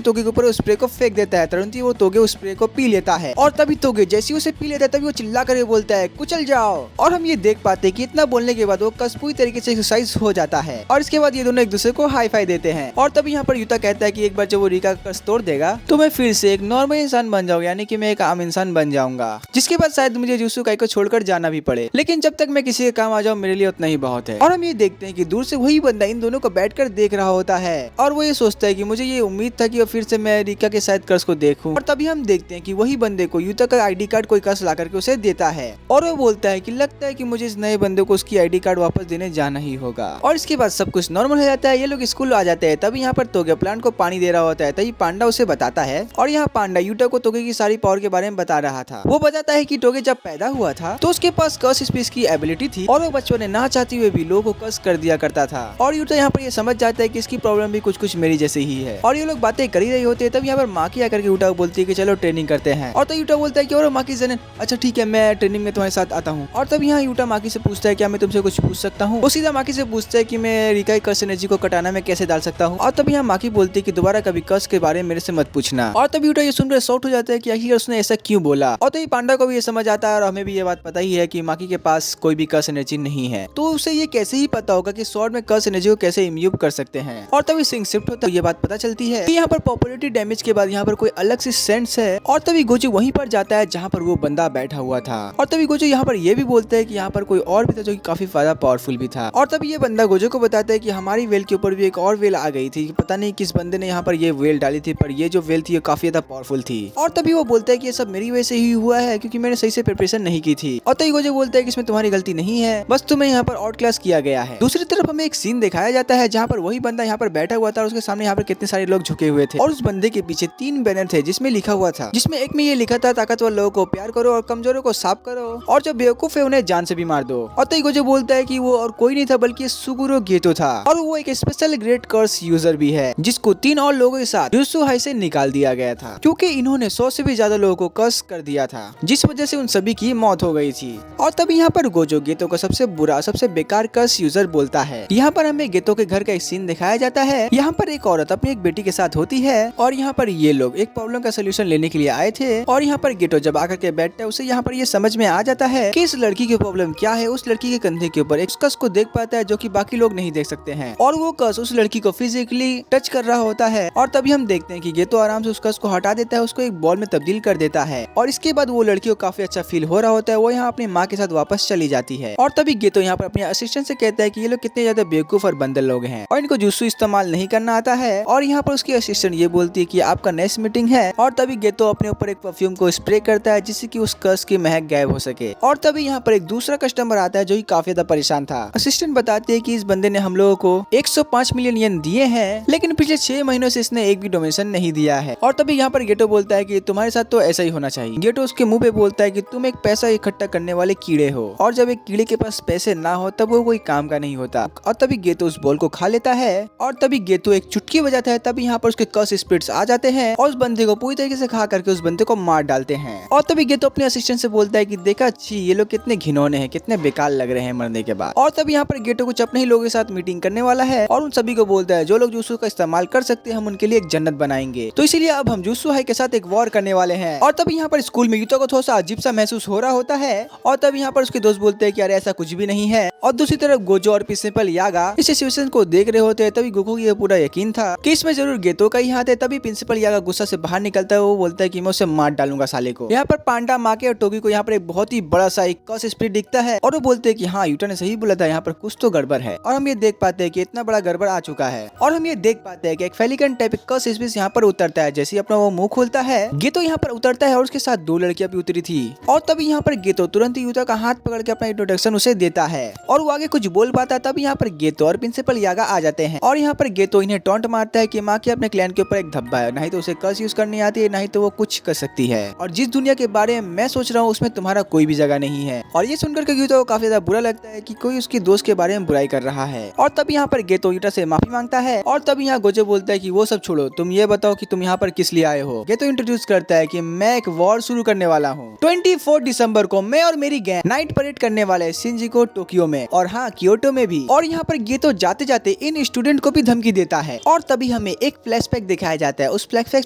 तोगे के ऊपर उस स्प्रे को फेंक देता है। तुरंत ही वो तोगे उस स्प्रे को पी लेता है और तभी तोगे जैसे उसे पी लेता है तभी वो चिल्ला करके बोलता है कुचल जाओ। और हम ये देख पाते हैं कि इतना बोलने के बाद वो कस पूरी तरीके से एक्सरसाइज हो जाता है और इसके बाद ये दोनों एक दूसरे को हाई फाई देते हैं। और तभी यहाँ पर यूता कहता है कि एक बार जब वो रिका का कस तोड़ देगा तो मैं फिर से एक नॉर्मल इंसान बन जाऊंगा, यानी कि मैं एक आम इंसान बन जाऊंगा, जिसके बाद शायद मुझे जुजुत्सु काई को छोड़कर जाना भी पड़े, लेकिन जब तक मैं किसी के काम आ जाऊं मेरे लिए उतना ही बहुत है। और हम ये देखते हैं कि दूर से वही बंदा इन दोनों को बैठकर देख रहा होता है और वो ये सोचता है कि मुझे ये उम्मीद था कि फिर से मैं रिका के शायद कर्ज को देखूं। और तभी हम देखते हैं कि वही बंदे को यूता का आईडी कार्ड कोई कस ला करके उसे देता है और वो बोलता है कि लगता है कि मुझे इस नए बंदे को उसकी आईडी कार्ड वापस देने जाना ही होगा। और इसके बाद सब कुछ नॉर्मल हो जाता है, ये लोग स्कूल आ जाते हैं। तभी यहाँ पर तोगे प्लांट को पानी दे रहा होता है, तभी पांडा उसे बताता है और यहाँ पांडा यूटा को तोगे की सारी पावर के बारे में बता रहा था। वो बताता है कि टोगे जब पैदा हुआ था तो उसके पास कर्स स्पीच की एबिलिटी थी और वो बचपन में ना चाहते हुए भी लोगों को कर्स कर दिया करता था। और यूटा यहाँ पर ये समझ जाता है कि इसकी प्रॉब्लम भी कुछ मेरी जैसे ही है। और ये लोग बातें कर ही रही होते हैं तब यहाँ पर माकी आकर के यूटा को बोलती है कि चलो ट्रेनिंग करते हैं। और तो यूटा बोलता है कि और माकी जन अच्छा ठीक है मैं ट्रेनिंग में तुम्हारे साथ आता हूँ। और तब यहाँ यूटा माकी से पूछता है क्या मैं तुमसे कुछ पूछ सकता हूँ। वो सीधा माकी से पूछता है कि मैं रिका कर्स एनर्जी को कटाना में कैसे डाल सकता हूँ। और तब यहाँ माकी बोलती है कि दोबारा कभी कर्स के बारे में मेरे से मत पूछना। और तब यूटा ये सुनकर शॉक हो जाता है कि आखिर उसने ऐसा क्यों बोला। और तो पांडा को भी ये समझ आता है और हमें भी ये बात पता ही है कि माकी के पास कोई भी कर्स एनर्जी नहीं है, तो उसे ये कैसे ही पता होगा कि स्वॉर्ड में कर्स एनर्जी को कैसे इम्यूब कर सकते हैं। और तभी सिंह शिफ्ट होता है, ये बात पता चलती है कि यहाँ पर पॉपुलैरिटी डैमेज के बाद यहाँ पर कोई अलग सी सेंस है। और तभी गोजू वहीं पर जाता है जहाँ पर वो बंदा बैठा हुआ था। और तभी गोजू यहाँ पर ये भी बोलता है कि यहाँ पर कोई और भी था जो कि काफी ज्यादा पावरफुल भी था। और तभी ये बंदा गोजू को बताता है कि हमारी वेल के ऊपर भी एक और वेल आ गई थी, पता नहीं किस बंदे ने यहाँ पर ये वेल डाली थी, पर ये जो वेल थी काफी ज्यादा पावरफुल थी। और तभी वो बोलता है कि ये सब मेरी वजह से ही हुआ है क्योंकि मैंने सही से प्रिपरेशन नहीं की थी। और तभी गोजू बोलता है कि इसमें तुम्हारी गलती नहीं है, बस तुम्हें यहाँ पर आउट क्लास किया गया है। दूसरी तरफ हमें एक सीन दिखाया जाता है जहाँ पर वही बंदा यहाँ पर बैठा हुआ था और उसके सामने यहाँ पर कितने सारे लोग झुके हुए थे और उस बंदे के पीछे 3 बैनर थे जिसमें लिखा हुआ था, जिसमें एक में ये लिखा था ताकतवर लोगों को प्यार करो और कमजोरों को साफ करो और जो बेवकूफ है उन्हें जान से भी मार दो। और तई गोजो बोलता है कि वो और कोई नहीं था बल्कि सुगुरो गेतो था और वो एक स्पेशल ग्रेट कर्स यूजर भी है जिसको 3 और लोगों के साथ जुजुत्सु हाई से निकाल दिया गया था क्योंकि इन्होंने 100 से भी ज्यादा लोगों को कर्स कर दिया था, जिस वजह से उन सभी की मौत हो गई थी। और तभी यहाँ पर गोजो गेतो को सबसे बुरा सबसे बेकार कर्स यूजर बोलता है। यहाँ पर हमें गेतो के घर का एक सीन दिखाया जाता है। यहाँ पर एक औरत अपनी एक बेटी के साथ होती है और यहाँ पर ये लोग एक प्रॉब्लम का सोल्यूशन लेने के लिए आए थे। और यहाँ पर गेटो जब आकर के बैठता है उसे यहाँ पर ये समझ में आ जाता है कि इस लड़की की प्रॉब्लम क्या है। उस लड़की के कंधे के ऊपर एक कस को देख पाता है जो कि बाकी लोग नहीं देख सकते हैं और वो कस उस लड़की को फिजिकली टच कर रहा होता है। और तभी हम देखते हैं कि गेटो आराम से उस कस को हटा देता है, उसको एक बॉल में तब्दील कर देता है और इसके बाद वो लड़की को काफी अच्छा फील हो रहा होता है। वो यहाँ अपनी माँ के साथ वापस चली जाती है और तभी गेटो यहाँ पर अपने असिस्टेंट से कहता है कि ये लोग कितने ज्यादा बेवकूफ और बंदर लोग हैं और इनको जुजुत्सु इस्तेमाल नहीं करना आता है। और यहाँ पर उसकी असिस्टेंट ये बोलती है कि आपका नेक्स्ट मीटिंग है। और तभी गेटो अपने ऊपर एक परफ्यूम को स्प्रे करता है जिससे कि उस कर्स की महक गायब हो सके। और तभी यहाँ पर एक दूसरा कस्टमर आता है जो कि काफी ज्यादा परेशान था। असिस्टेंट बताती है कि इस बंदे ने हम लोगों को 105 मिलियन येन दिए हैं लेकिन पिछले 6 महीनों से इसने एक भी डोनेशन नहीं दिया है। और तभी यहाँ पर गेटो बोलता है कि तुम्हारे साथ तो ऐसा ही होना चाहिए। गेटो उसके मुंह पे बोलता है कि तुम एक पैसा इकट्ठा करने वाले कीड़े हो और जब एक कीड़े के पास पैसे ना हो तब वो कोई काम का नहीं होता। और तभी गेटो उस बॉल को खा लेता है और तभी गेटो एक चुटकी बजाता है। तभी यहाँ पर उसके कर्स स्पिरिट्स आ जाते हैं और उस बंदे को पूरी तरीके से खा करके उस बंदे को मार डालते हैं। और तभी गेटो अपने असिस्टेंट से बोलता है कि देखा छी ये लोग कितने घिनौने हैं, कितने बेकार लग रहे हैं मरने के बाद। और तभी यहाँ पर गेटो कुछ अपने ही लोगों के साथ मीटिंग करने वाला है और उन सभी को बोलता है जो लोग जुजुत्सु का इस्तेमाल कर सकते हैं हम उनके लिए एक जन्नत बनाएंगे, तो इसीलिए अब हम जुजुत्सु हाई के साथ एक वॉर करने वाले हैं। और तभी यहाँ पर स्कूल में यूता को थोड़ा सा अजीब सा महसूस हो रहा होता है और तभी यहाँ पर उसके दोस्त बोलते हैं कि अरे ऐसा कुछ भी नहीं है। और दूसरी तरफ गोजो और प्रिंसिपल यागा इस सिचुएशन को देख रहे होते हैं। तभी गोकू को ये पूरा यकीन था कि इसमें जरूर गेतो का ही हाथ है। तभी प्रिंसिपल यागा गुस्सा से बाहर निकलता है, वो बोलता है कि मैं उसे मार डालूंगा साले को। यहाँ पर पांडा माके और टोगी को यहाँ पर एक बहुत ही बड़ा सा एक कर्स स्पिरिट दिखता है और वो बोलते हैं कि हाँ यूटा ने सही बोला था, यहाँ पर कुछ तो गड़बड़ है। और हम ये देख पाते हैं कि इतना बड़ा गड़बड़ आ चुका है और हम ये देख पाते हैं कि एक फेलिकन टाइप कर्स स्पिरिट यहाँ पर उतरता है। जैसे अपना वो मुंह खोलता है गेतो यहाँ पर उतरता है और उसके साथ 2 लड़कियां भी उतरी थी। और तभी यहाँ पर गेतो तुरंत ही यूता का हाथ पकड़ के अपना इंट्रोडक्शन उसे देता है और वो आगे कुछ बोल पाता है। तब यहाँ पर गेतो और प्रिंसिपल यागा आ जाते हैं और यहाँ पर गेतो इन्हें टॉन्ट मारता है कि माँ के अपने क्लैन के ऊपर एक धब्बा है, नहीं तो उसे कर्स यूज करनी आती है, नहीं तो वो कुछ कर सकती है और जिस दुनिया के बारे में मैं सोच रहा हूँ उसमें तुम्हारा कोई भी जगह नहीं है। और ये सुनकर के गेतो को काफी ज्यादा बुरा लगता है कि कोई उसके दोस्त के बारे में बुराई कर रहा है। और तब यहाँ पर गेतो यूटा से माफी मांगता है और तब यहाँ गोजो बोलता है कि वो सब छोड़ो, तुम ये बताओ कि तुम यहाँ पर किस लिए आए हो। गेतो इंट्रोड्यूस करता है कि मैं एक वॉर शुरू करने वाला हूँ। 24 दिसंबर को मैं और मेरी गैंग नाइट परेड करने वाले शिनजुकु टोक्यो में। में और हाँ क्योटो में भी। और यहाँ पर गेतो जाते जाते इन स्टूडेंट को भी धमकी देता है और तभी हमें एक फ्लैशबैक दिखाया जाता है। उस फ्लैशबैक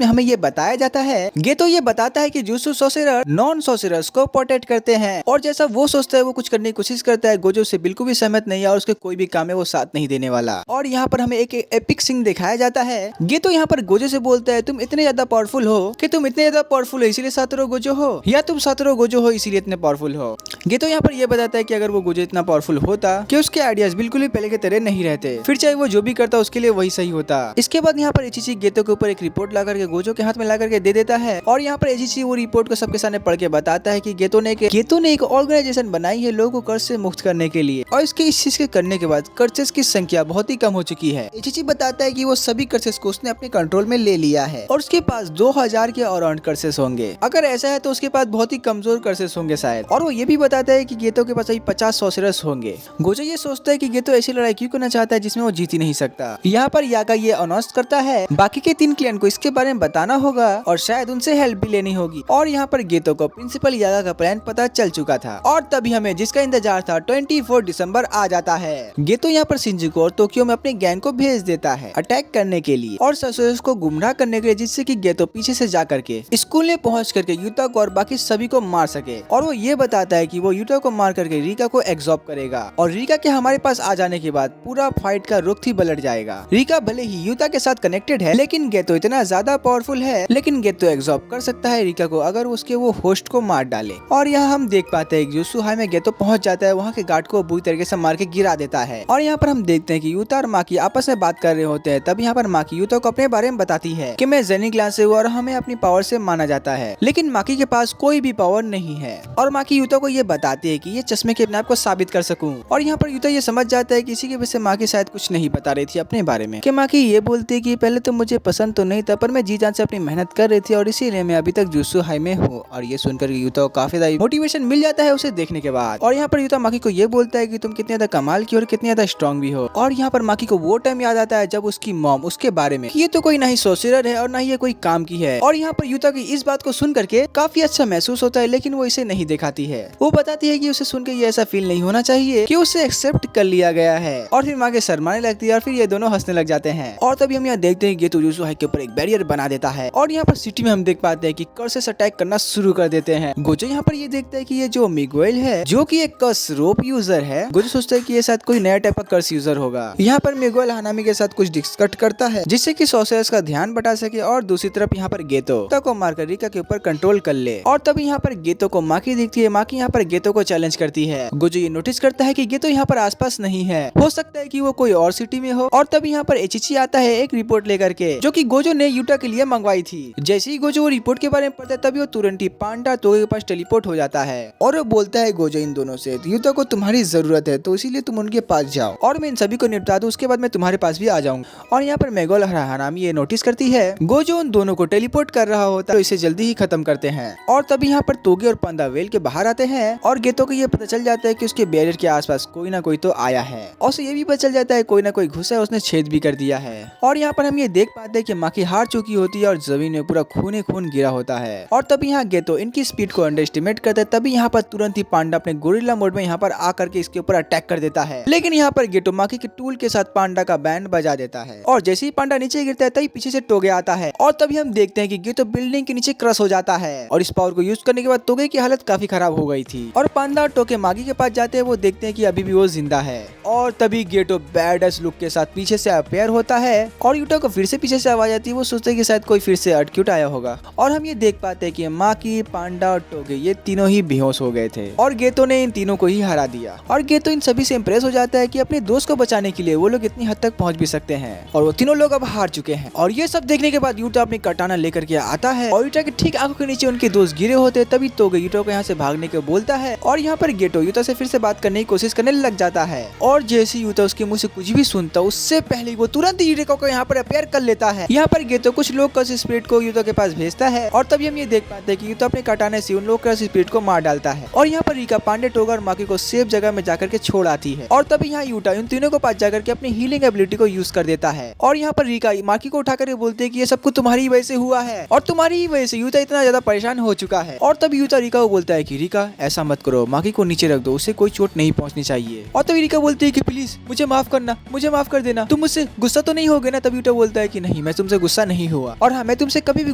में हमें ये बताया जाता है, गेतो ये बताता है कि जुत्सु सोर्सरर नॉन सोर्सरर्स को प्रोटेक्ट करते हैं और जैसा वो सोचता है वो कुछ करने की कोशिश करता है। गोजो से बिल्कुल भी सहमत नहीं है और उसके कोई भी काम में वो साथ नहीं देने वाला। और यहाँ पर हमें एक एपिक सीन दिखाया जाता है। गेतो यहाँ पर गोजो से बोलता है, तुम इतने ज्यादा पावरफुल हो कि तुम इतने ज्यादा पावरफुल हो इसीलिए सातोरू गोजो हो, या तुम सातोरू गोजो हो इसीलिए इतने पावरफुल हो। गेतो यहाँ पर ये बताता है कि अगर वो गोजो इतना पावरफुल होता कि उसके आइडियाज बिल्कुल भी पहले के तरह नहीं रहते, फिर चाहे वो जो भी करता उसके लिए वही सही होता। इसके बाद यहाँ पर इचिची गेतो के ऊपर एक रिपोर्ट ला करके गोजो के हाथ में ला करके दे देता है और यहाँ पर इचिची वो रिपोर्ट को सबके सामने पढ़ के बताता है कि गेतो ने एक ऑर्गेनाइजेशन बनाई है लोगों को कर्ज से मुक्त करने के लिए और इसके इस चीज के करने के बाद कर्जेस की संख्या बहुत ही कम हो चुकी है। इचिची बताता है कि वो सभी कर्जेस को उसने अपने कंट्रोल में ले लिया है और उसके पास 2000 के अराउंड कर्जेस होंगे। अगर ऐसा है तो उसके पास बहुत ही कमजोर कर्जेस होंगे शायद। और वो ये भी बताता है कि गेतो के पास अभी 50 सोर्सरर्स होंगे। गोजो ये सोचता है कि गेतो ऐसी लड़ाई क्यों करना चाहता है जिसमें वो जीत ही नहीं सकता। यहाँ पर यागा ये अनाउंस करता है बाकी के 3 क्लैन को इसके बारे में बताना होगा और शायद उनसे हेल्प भी लेनी होगी। और यहाँ पर गेतो को प्रिंसिपल यागा का प्लान पता चल चुका था और तभी हमें जिसका इंतजार था 24 दिसंबर आ जाता है। गेतो यहाँ पर शिंजुको और टोक्यो में अपने गैंग को भेज देता है अटैक करने के लिए और ससुरस को गुमराह करने के लिए, जिससे कि गेतो पीछे से जा करके स्कूल में पहुंच करके युता को और बाकी सभी को मार सके। और वो ये बताता है कि वो युता को मार करके रिका को एब्जॉर्ब करेगा और रिका के हमारे पास आ जाने के बाद पूरा फाइट का रुख ही पलट जाएगा। रिका भले ही युता के साथ कनेक्टेड है लेकिन गेतो इतना ज्यादा पावरफुल है, लेकिन गेतो एब्जॉर्ब कर सकता है रिका को अगर उसके वो होस्ट को मार डाले। और यहाँ हम देख पाते हैं जुत्सु हाई में गेतो पहुंच जाता है, वहाँ के गार्ड को बुरी तरीके से मार के गिरा देता है। और यहाँ पर हम देखते हैं कि युता और माकी आपस में बात कर रहे होते हैं। तब यहाँ पर माकी युता को अपने बारे में बताती है कि मैं जेनिन क्लास से हूँ और हमें अपनी पावर से माना जाता है, लेकिन माकी के पास कोई भी पावर नहीं है। और माकी युता को ये बताती है कि ये चश्मे के अपने आप को साबित कर सकूं। और यहाँ पर युता ये समझ जाता है कि इसी की वजह से माकी शायद कुछ नहीं बता रही थी अपने बारे में। कि माकी ये बोलती है कि पहले तो मुझे पसंद तो नहीं था पर मैं जी जान से अपनी मेहनत कर रही थी और इसीलिए मैं अभी तक जुत्सु हाई में हूँ। और ये सुनकर युता को काफी ज्यादा मोटिवेशन मिल जाता है उसे देखने के बाद। और यहाँ पर युता माकी को ये बोलता है कि तुम कितने ज्यादा कमाल की और कितने ज्यादा स्ट्रॉन्ग भी हो। और यहाँ पर माकी को वो टाइम याद आता है जब उसकी मॉम उसके बारे में ये तो कोई ना ही सोर्सरर है और ना ही ये कोई काम की है। और यहाँ पर युता की इस बात को सुन करके काफी अच्छा महसूस होता है, लेकिन वो इसे नहीं दिखाती है। वो बताती है कि उसे सुनकर ये ऐसा फील नहीं होना चाहिए कि उसे एक्सेप्ट कर लिया गया है। और फिर माँ के शर्माने लगती है और फिर ये दोनों हंसने लग जाते हैं। और तभी हम यहाँ देखते हैं कि गेतो जुत्सु हाई के ऊपर एक बैरियर बना देता है और यहाँ पर सिटी में हम देख पाते हैं कि कर्सेस अटैक करना शुरू कर देते हैं। गोजो यहाँ पर ये देखता है कि ये जो मिगुएल है जो कि एक कर्स रोप यूजर है, गोजो सोचता है कि ये शायद कोई नया टाइप का कर्स यूजर होगा। यहाँ पर मिगुएल हानामी के साथ कुछ डिस्कस करता है जिससे कि सोर्सरर्स का ध्यान बटा सके और दूसरी तरफ यहाँ पर गेतो को मारकर रिका के ऊपर कंट्रोल कर ले। और तभी यहाँ पर गेतो को माकी दिखती है। माकी यहाँ पर गेतो को चैलेंज करती है। गोजो ये नोटिस करता है कि गेतो यहाँ पर आसपास नहीं है, हो सकता है कि वो कोई और सिटी में हो। और तभी यहाँ पर इचिची आता है एक रिपोर्ट लेकर के जो कि गोजो ने युता के लिए मंगवाई थी। जैसे ही गोजो वो रिपोर्ट के बारे में पढ़ता है तभी वो तुरंत ही पांडा टोगे के पास टेलीपोर्ट हो जाता है और वो बोलता है गोजो इन दोनों से युता को तुम्हारी जरूरत है तो इसीलिए तुम उनके पास जाओ और मैं इन सभी को निपटा दूं, उसके बाद मैं तुम्हारे पास भी आ जाऊंगा। और यहाँ पर मेगोल हानामी ये नोटिस करती है गोजो उन दोनों को टेलीपोर्ट कर रहा होता है तो इसे जल्दी ही खत्म करते हैं। और तभी यहाँ पर तोगे और पांडा वेल के बाहर आते हैं और गेतो को ये पता चल जाता है कि उसके बैरियर के आसपास कोई ना कोई तो आया है और उसे ये भी पता चल जाता है कोई ना कोई घुसा है, उसने छेद भी कर दिया है। और यहाँ पर हम ये देख पाते हैं कि माकी हार चुकी होती है और जमीन में पूरा खून खून गिरा होता है। और तभी यहाँ गेतो इनकी स्पीड को अंडर एस्टिमेट करता है। तभी यहाँ पर तुरंत ही पांडा अपने गोरिल्ला मोड में यहाँ पर आकर के इसके ऊपर अटैक कर देता है, लेकिन यहाँ पर गेतो माकी के टूल के साथ पांडा का बैंड बजा देता है और जैसे ही पांडा नीचे गिरता है तभी पीछे से टोगे आता है और तभी हम देखते हैं कि गेतो बिल्डिंग के नीचे क्रश हो जाता है। और इस पावर को यूज करने के बाद टोगे की हालत काफी खराब हो गई थी और पांडा और टोगे मागी के पास जाते हैं। वो देखते हैं कि अभी भी वो जिंदा है और तभी गेतो बैडस लुक के साथ पीछे से अपेयर होता है और युता को फिर से पीछे से आवाज आती है। वो सोचते हैं कि शायद कोई फिर से अटक्यूट आया होगा और हम ये देख पाते हैं कि माकी, पांडा और टोगे ये तीनों ही बेहोश हो गए थे और गेतो ने इन तीनों को ही हरा दिया। और गेतो इन सभी से इंप्रेस हो जाता है कि अपने दोस्त को बचाने के लिए वो लोग इतनी हद तक पहुंच भी सकते हैं और वो तीनों लोग अब हार चुके हैं। और ये सब देखने के बाद युता अपनी कटाना लेकर के आता है और युता के ठीक आंखों के नीचे उनके दोस्त गिरे होते हैं। तभी टोगे युता को यहाँ से भागने को बोलता है और यहाँ पर गेतो युता से फिर से बात करने की कोशिश करने लग जाता है और जैसे युता उसके मुंह से कुछ भी सुनता उससे पहले वो तुरंत ही युता को यहाँ पर अपेयर कर लेता है। यहाँ पर गेतो कुछ लोग कर्स स्पिरिट को युता के पास भेजता है और तभी हम ये देख पाते हैं कि युता अपने कटाने से उन लोग कर्स स्पिरिट को मार डालता है और यहाँ पर रिका, पांडे, टोगा और माकी को सेफ जगह में जाकर के छोड़ आती है। और तभी यहाँ युता उन तीनों को पास जाकर के अपनी हीलिंग एबिलिटी को यूज कर देता है और यहाँ पर रिका माकी को उठाकर के बोलते हैं कि ये सब कुछ तुम्हारी वजह से हुआ है और तुम्हारी ही वजह से युता इतना ज्यादा परेशान हो चुका है। और तभी युता रिका को बोलता है कि रिका ऐसा मत करो, माकी को नीचे रख दो, उसे कोई चोट नहीं पहुंचनी चाहिए। और तभी रिका बोलती है कि प्लीज मुझे माफ करना, मुझे माफ कर देना, तुम मुझसे गुस्सा तो नहीं होगे ना। तभी यूटा बोलता है कि नहीं, मैं तुमसे गुस्सा नहीं हुआ, और हाँ, मैं तुमसे कभी भी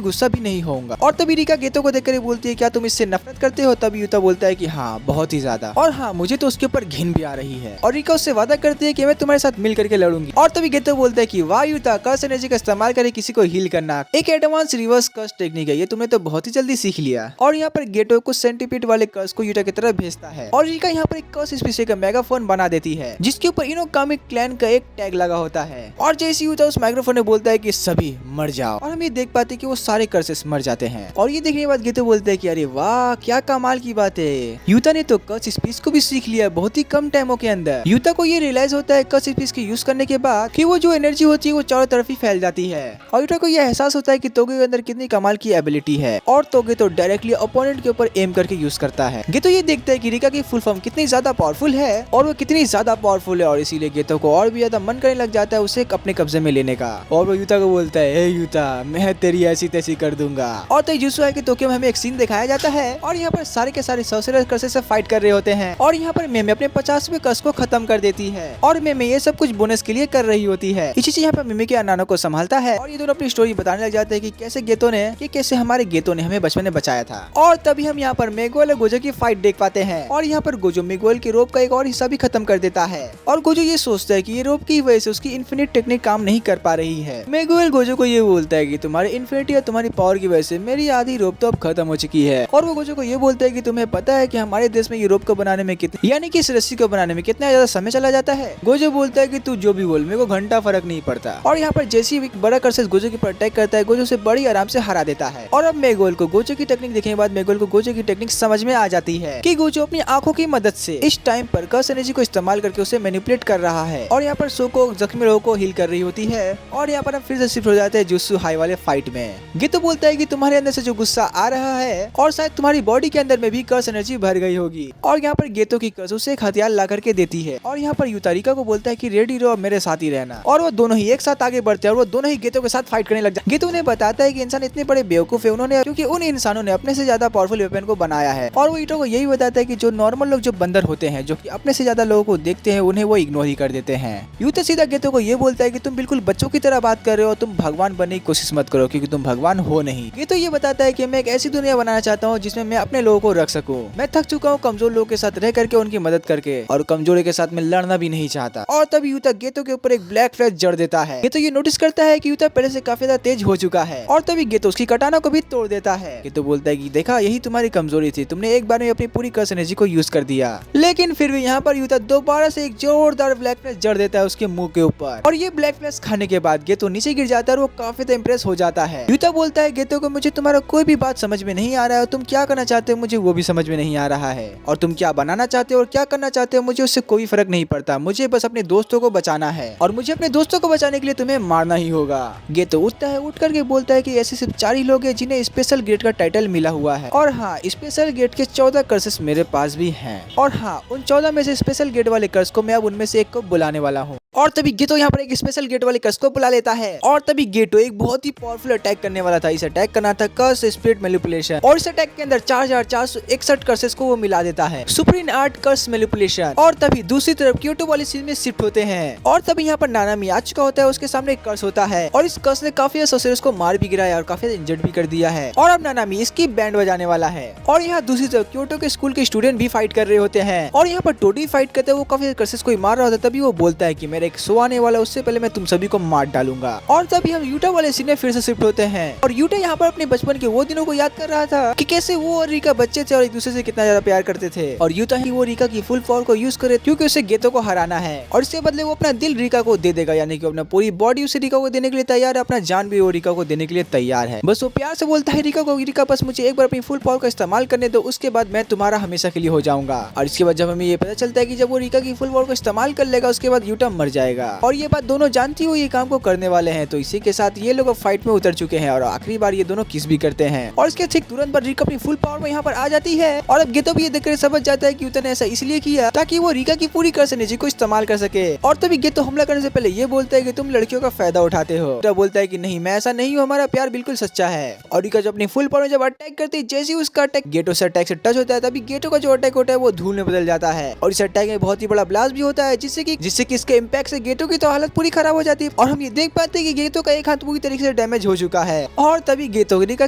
गुस्सा भी नहीं होऊंगा। और तभी रिका गेतो को देखकर बोलती है क्या तुम इससे नफरत करते हो। तभी यूटा बोलता है कि हाँ, बहुत ही ज्यादा, और हाँ, मुझे तो उसके ऊपर घिन भी आ रही है। और रिका उससे वादा करती है कि मैं तुम्हारे साथ मिल करके लड़ूंगी। और तभी गेतो बोलता है कि वाह यूटा, कर्स एनर्जी का इस्तेमाल करके किसी को हील करना एक एडवांस रिवर्स कर्स टेक्निक है, ये तुमने तो बहुत ही जल्दी सीख लिया। और यहाँ पर गेटो कुछ सेंटीपीड वाले कर्स को यूटा की तरफ भेजता है, और रिका यहाँ पर एक कर्स स्पीशीज का मेगाफोन बना देती है जिसके ऊपर इनोकामिक क्लैन का एक टैग लगा होता है। और जैसे यूटा उस माइक्रोफोन में बोलता है कि सभी मर जाओ, और हम ये देख पाते कि वो सारे कर्सेस मर जाते हैं। और ये देखने के बाद गेतो बोलते हैं कि अरे वाह, क्या कमाल की बात है, यूटा ने तो कर्स स्पीच को भी सीख लिया बहुत ही कम टाइमों के अंदर। यूटा को ये रियलाइज होता है कर्स स्पीच के यूज करने के बाद कि वो जो एनर्जी होती है वो चारों तरफ ही फैल जाती है। और यूटा को यह एहसास होता है कि तोगे के अंदर कितनी कमाल की एबिलिटी है, और तोगे तो डायरेक्टली ओपोनेंट के ऊपर एम करके यूज करता है। गेतो ये देखता है कि रिका की फुल फॉर्म कितनी ज्यादा पावरफुल है, और वो कितनी ज्यादा पावरफुल है, और इसीलिए गेतो को और भी ज्यादा मन करने लग जाता है उसे अपने कब्जे में लेने का। और वो यूटा को बोलता है, हे यूटा, मैं तेरी ऐसी तैसी कर दूंगा। और तो जुत्सु है कि टोक्यो में हमें एक सीन दिखाया जाता है, और यहाँ पर सारे के सारे सॉर्सरर कर्सेस से फाइट कर रहे होते हैं, और यहाँ पर मेमे अपने 50वें कर्स को खत्म कर देती है, और मेमे ये सब कुछ बोनस के लिए कर रही होती है। इसी से यहाँ पर मेमे के अनानो को संभालता है, और ये दोनों अपनी स्टोरी बताने लग जाते हैं कि कैसे हमारे गेतो ने हमें बचपन में बचाया था। और तभी हम यहाँ पर मेगुएल और गोजो की फाइट देख पाते हैं, और यहाँ पर गोजो मेगुएल के रोप का एक और हिस्सा भी खत्म कर देता है, और गोजो ये सोचता है कि ये रोप की वजह से उसकी इन्फिनिट टेक्निक काम नहीं कर पा रही है। मेगुएल गोजो को ये बोलता है कि तुम्हारे इन्फिनिटी और तुम्हारी पावर की वजह से मेरी आधी रोप तो अब खत्म हो चुकी है। और वो गोजो को ये बोलता है कि तुम्हें पता है कि हमारे देश में ये रोप को बनाने में कितनी, यानी कि इस रस्सी को बनाने में कितना ज्यादा समय चला जाता है। गोजो बोलता है कि तू जो भी बोल, मेरे को घंटा फर्क नहीं पड़ता। और यहाँ पर जैसे ही बड़ा कर्सेस गोजो के ऊपर अटैक करता है, गोजो से बड़ी आराम से हरा देता है। और अब मेगुएल को गोजो की टेक्निक देखने के बाद मेगुएल को गोजो की टेक्निक समझ में आ जाती है कि गोजो अपनी आंखों की मदद से इस टाइम पर कर्स एनर्जी को इस्तेमाल करके उसे मैनिपुलेट कर रहा है। और यहाँ पर सोको जख्मी लोगों को हील कर रही होती है, और यहाँ पर हम फिर से शिफ्ट हो जाते हैं जुत्सु हाई वाले फाइट में। गेतो बोलता है कि तुम्हारे अंदर से जो गुस्सा आ रहा है, और शायद तुम्हारी बॉडी के अंदर में भी कर्स एनर्जी भर गई होगी। और यहाँ पर गेतो की कर्स उसे एक हथियार ला करके देती है, और यहाँ पर यूटा रिका को बोलता है कि रेडी रहो, मेरे साथ ही रहना। और वो दोनों ही एक साथ आगे बढ़ते हैं, और वो दोनों ही गेतो के साथ फाइट करने लग जाते हैं। गेतो उन्हें बताता है कि इंसान इतने बड़े बेवकूफ है उन्होंने, क्योंकि उन इंसानों ने अपने से ज्यादा पावरफुल वेपन को बनाया है। और वो यूटा को यही बताता है कि जो नॉर्मल लोग, जो बंदर होते हैं, जो कि अपने से ज्यादा लोगों को देखते हैं, उन्हें वो इग्नोर ही कर देते हैं। यूटा सीधा गेतो को ये बोलता है कि तुम बिल्कुल बच्चों की तरह बात कर रहे हो, तुम भगवान बनने की कोशिश मत करो, क्योंकि तुम भगवान हो नहीं। गेतो ये बताता है कि मैं एक ऐसी दुनिया बनाना चाहता हूँ जिसमें मैं अपने लोगों को रख सकूं। मैं थक चुका हूँ कमजोर लोगों के साथ रह करके उनकी मदद करके, और कमजोरी के साथ मैं लड़ना भी नहीं चाहता। और तब यूटा गेतो के ऊपर एक ब्लैक फ्लैश जड़ देता है। गेतो ये नोटिस करता है कि यूटा पहले से काफी ज्यादा तेज हो चुका है, और तभी गेतो उसकी कटाना को भी तोड़ देता है। गेतो बोलता है कि देखा, यही तुम्हारी कमजोरी थी, तुमने एक बार में अपनी पूरी कर्स एनर्जी को यूज कर दिया। लेकिन फिर भी यहाँ पर यूटा दोबारा से एक जोरदार ब्लैक फ्लैश जड़ देता है उसके मुंह के ऊपर, और ये ब्लैक फ्लैश खाने के बाद गेतो नीचे गिर जाता है, और वो काफी ज्यादा इंप्रेस हो जाता है। यूटा बोलता है गेतो को, मुझे तुम्हारा कोई भी बात समझ में नहीं आ रहा है, तुम क्या करना चाहते हो मुझे वो भी समझ में नहीं आ रहा है, और तुम क्या बनाना चाहते हो और क्या करना चाहते हो मुझे उससे कोई फर्क नहीं पड़ता, मुझे बस अपने दोस्तों को बचाना है, और मुझे अपने दोस्तों को बचाने के लिए तुम्हें मारना ही होगा। गेतो उठता है, उठ करके बोलता है कि ऐसे सिर्फ 4 ही लोग हैं जिन्हें स्पेशल ग्रेड का टाइटल मिला हुआ है, और हाँ, स्पेशल ग्रेड के 14 कर्सेस मेरे पास भी हैं, और हाँ, उन 14 में से स्पेशल ग्रेड वाले कर्स को मैं अब उनमें से एक को बुलाने वाला हूँ। और तभी गेतो यहाँ पर एक स्पेशल गेट वाले कर्स को बुला लेता है, और तभी गेटो एक बहुत ही पावरफुल अटैक करने वाला था। इस अटैक करना था कर्स स्पिरिट मैनिपुलेशन, और इस अटैक के अंदर 4461 कर्सेस को वो मिला देता है, सुप्रीम आर्ट कर्स मैनिपुलेशन। और तभी दूसरी तरफ क्योटो वाली सीन में शिफ्ट होते हैं, और तभी यहाँ पर नानामी आ चुका होता है, उसके सामने एक कर्स होता है, और इस कर्स ने काफी सोसेरस को मार भी गिराया और काफी इंजर्ड भी कर दिया है, और अब नानामी इसकी बैंड बजाने वाला है। और यहाँ दूसरी तरफ क्योटो के स्कूल के स्टूडेंट भी फाइट कर रहे होते हैं, और यहाँ पर टोडी फाइट करते हैं, वो काफी कर्सेस को मार रहा होता है। तभी वो बोलता है कि मेरा एक शो आने वाला, उससे पहले मैं तुम सभी को मार डालूंगा। और तभी हम यूटा वाले सीन में फिर से शिफ्ट होते हैं, और यूटा यहाँ पर अपने बचपन के वो दिनों को याद कर रहा था कि कैसे वो और रिका बच्चे थे और एक दूसरे से कितना ज्यादा प्यार करते थे, और यूटा ही वो रिका की फुल पावर को यूज करे क्योंकि उसे गेतो को हराना है, और इसके बदले वो अपना दिल रिका को दे देगा, यानी कि अपना पूरी बॉडी उसे रिका को देने के लिए तैयार है, अपना जान भी वो रिका को देने के लिए तैयार है। बस वो प्यार से बोलता है रिका को, रिका बस मुझे एक बार अपनी फुल पावर का इस्तेमाल करने दो, उसके बाद मैं तुम्हारा हमेशा के लिए हो जाऊंगा। और इसके बाद जब हमें ये पता चलता है कि जब वो रिका की फुल पावर को इस्तेमाल कर लेगा, उसके बाद यूटा मर जाएगा। और ये बात दोनों जानती हुई ये काम को करने वाले हैं। तो इसी के साथ ये लोग फाइट में उतर चुके हैं और आखिरी बार ये दोनों किस भी करते हैं। और इसके ठीक तुरंत बाद रिका अपनी फुल पावर में यहाँ पर आ जाती है। और अब गेतो भी ये देखकर समझ जाता है कि युता ने ऐसा इसलिए किया ताकि वो रिका की पूरी कर्स एनर्जी को इस्तेमाल कर सके। और तभी गेतो हमला करने से पहले ये बोलता है कि तुम लड़कियों का फायदा उठाते हो। युता बोलता है कि नहीं, मैं ऐसा नहीं हूँ, हमारा प्यार बिल्कुल सच्चा है। और रिका जब अपनी फुल पावर में जब अटैक करती है, जैसे ही उसका अटैक गेटो से अटैक से टच होता है, तभी गेटो का जो अटैक होता है वो धूल में बदल जाता है। और इस अटैक में बहुत ही बड़ा ब्लास्ट भी होता है, जिससे कि इसके इम्पैक्ट से गेटो की तो हालत पूरी खराब हो जाती है। और हम ये देख पाते हैं कि गेटो का एक हाथ पूरी तरीके से डैमेज हो चुका है। और तभी गेतो रिका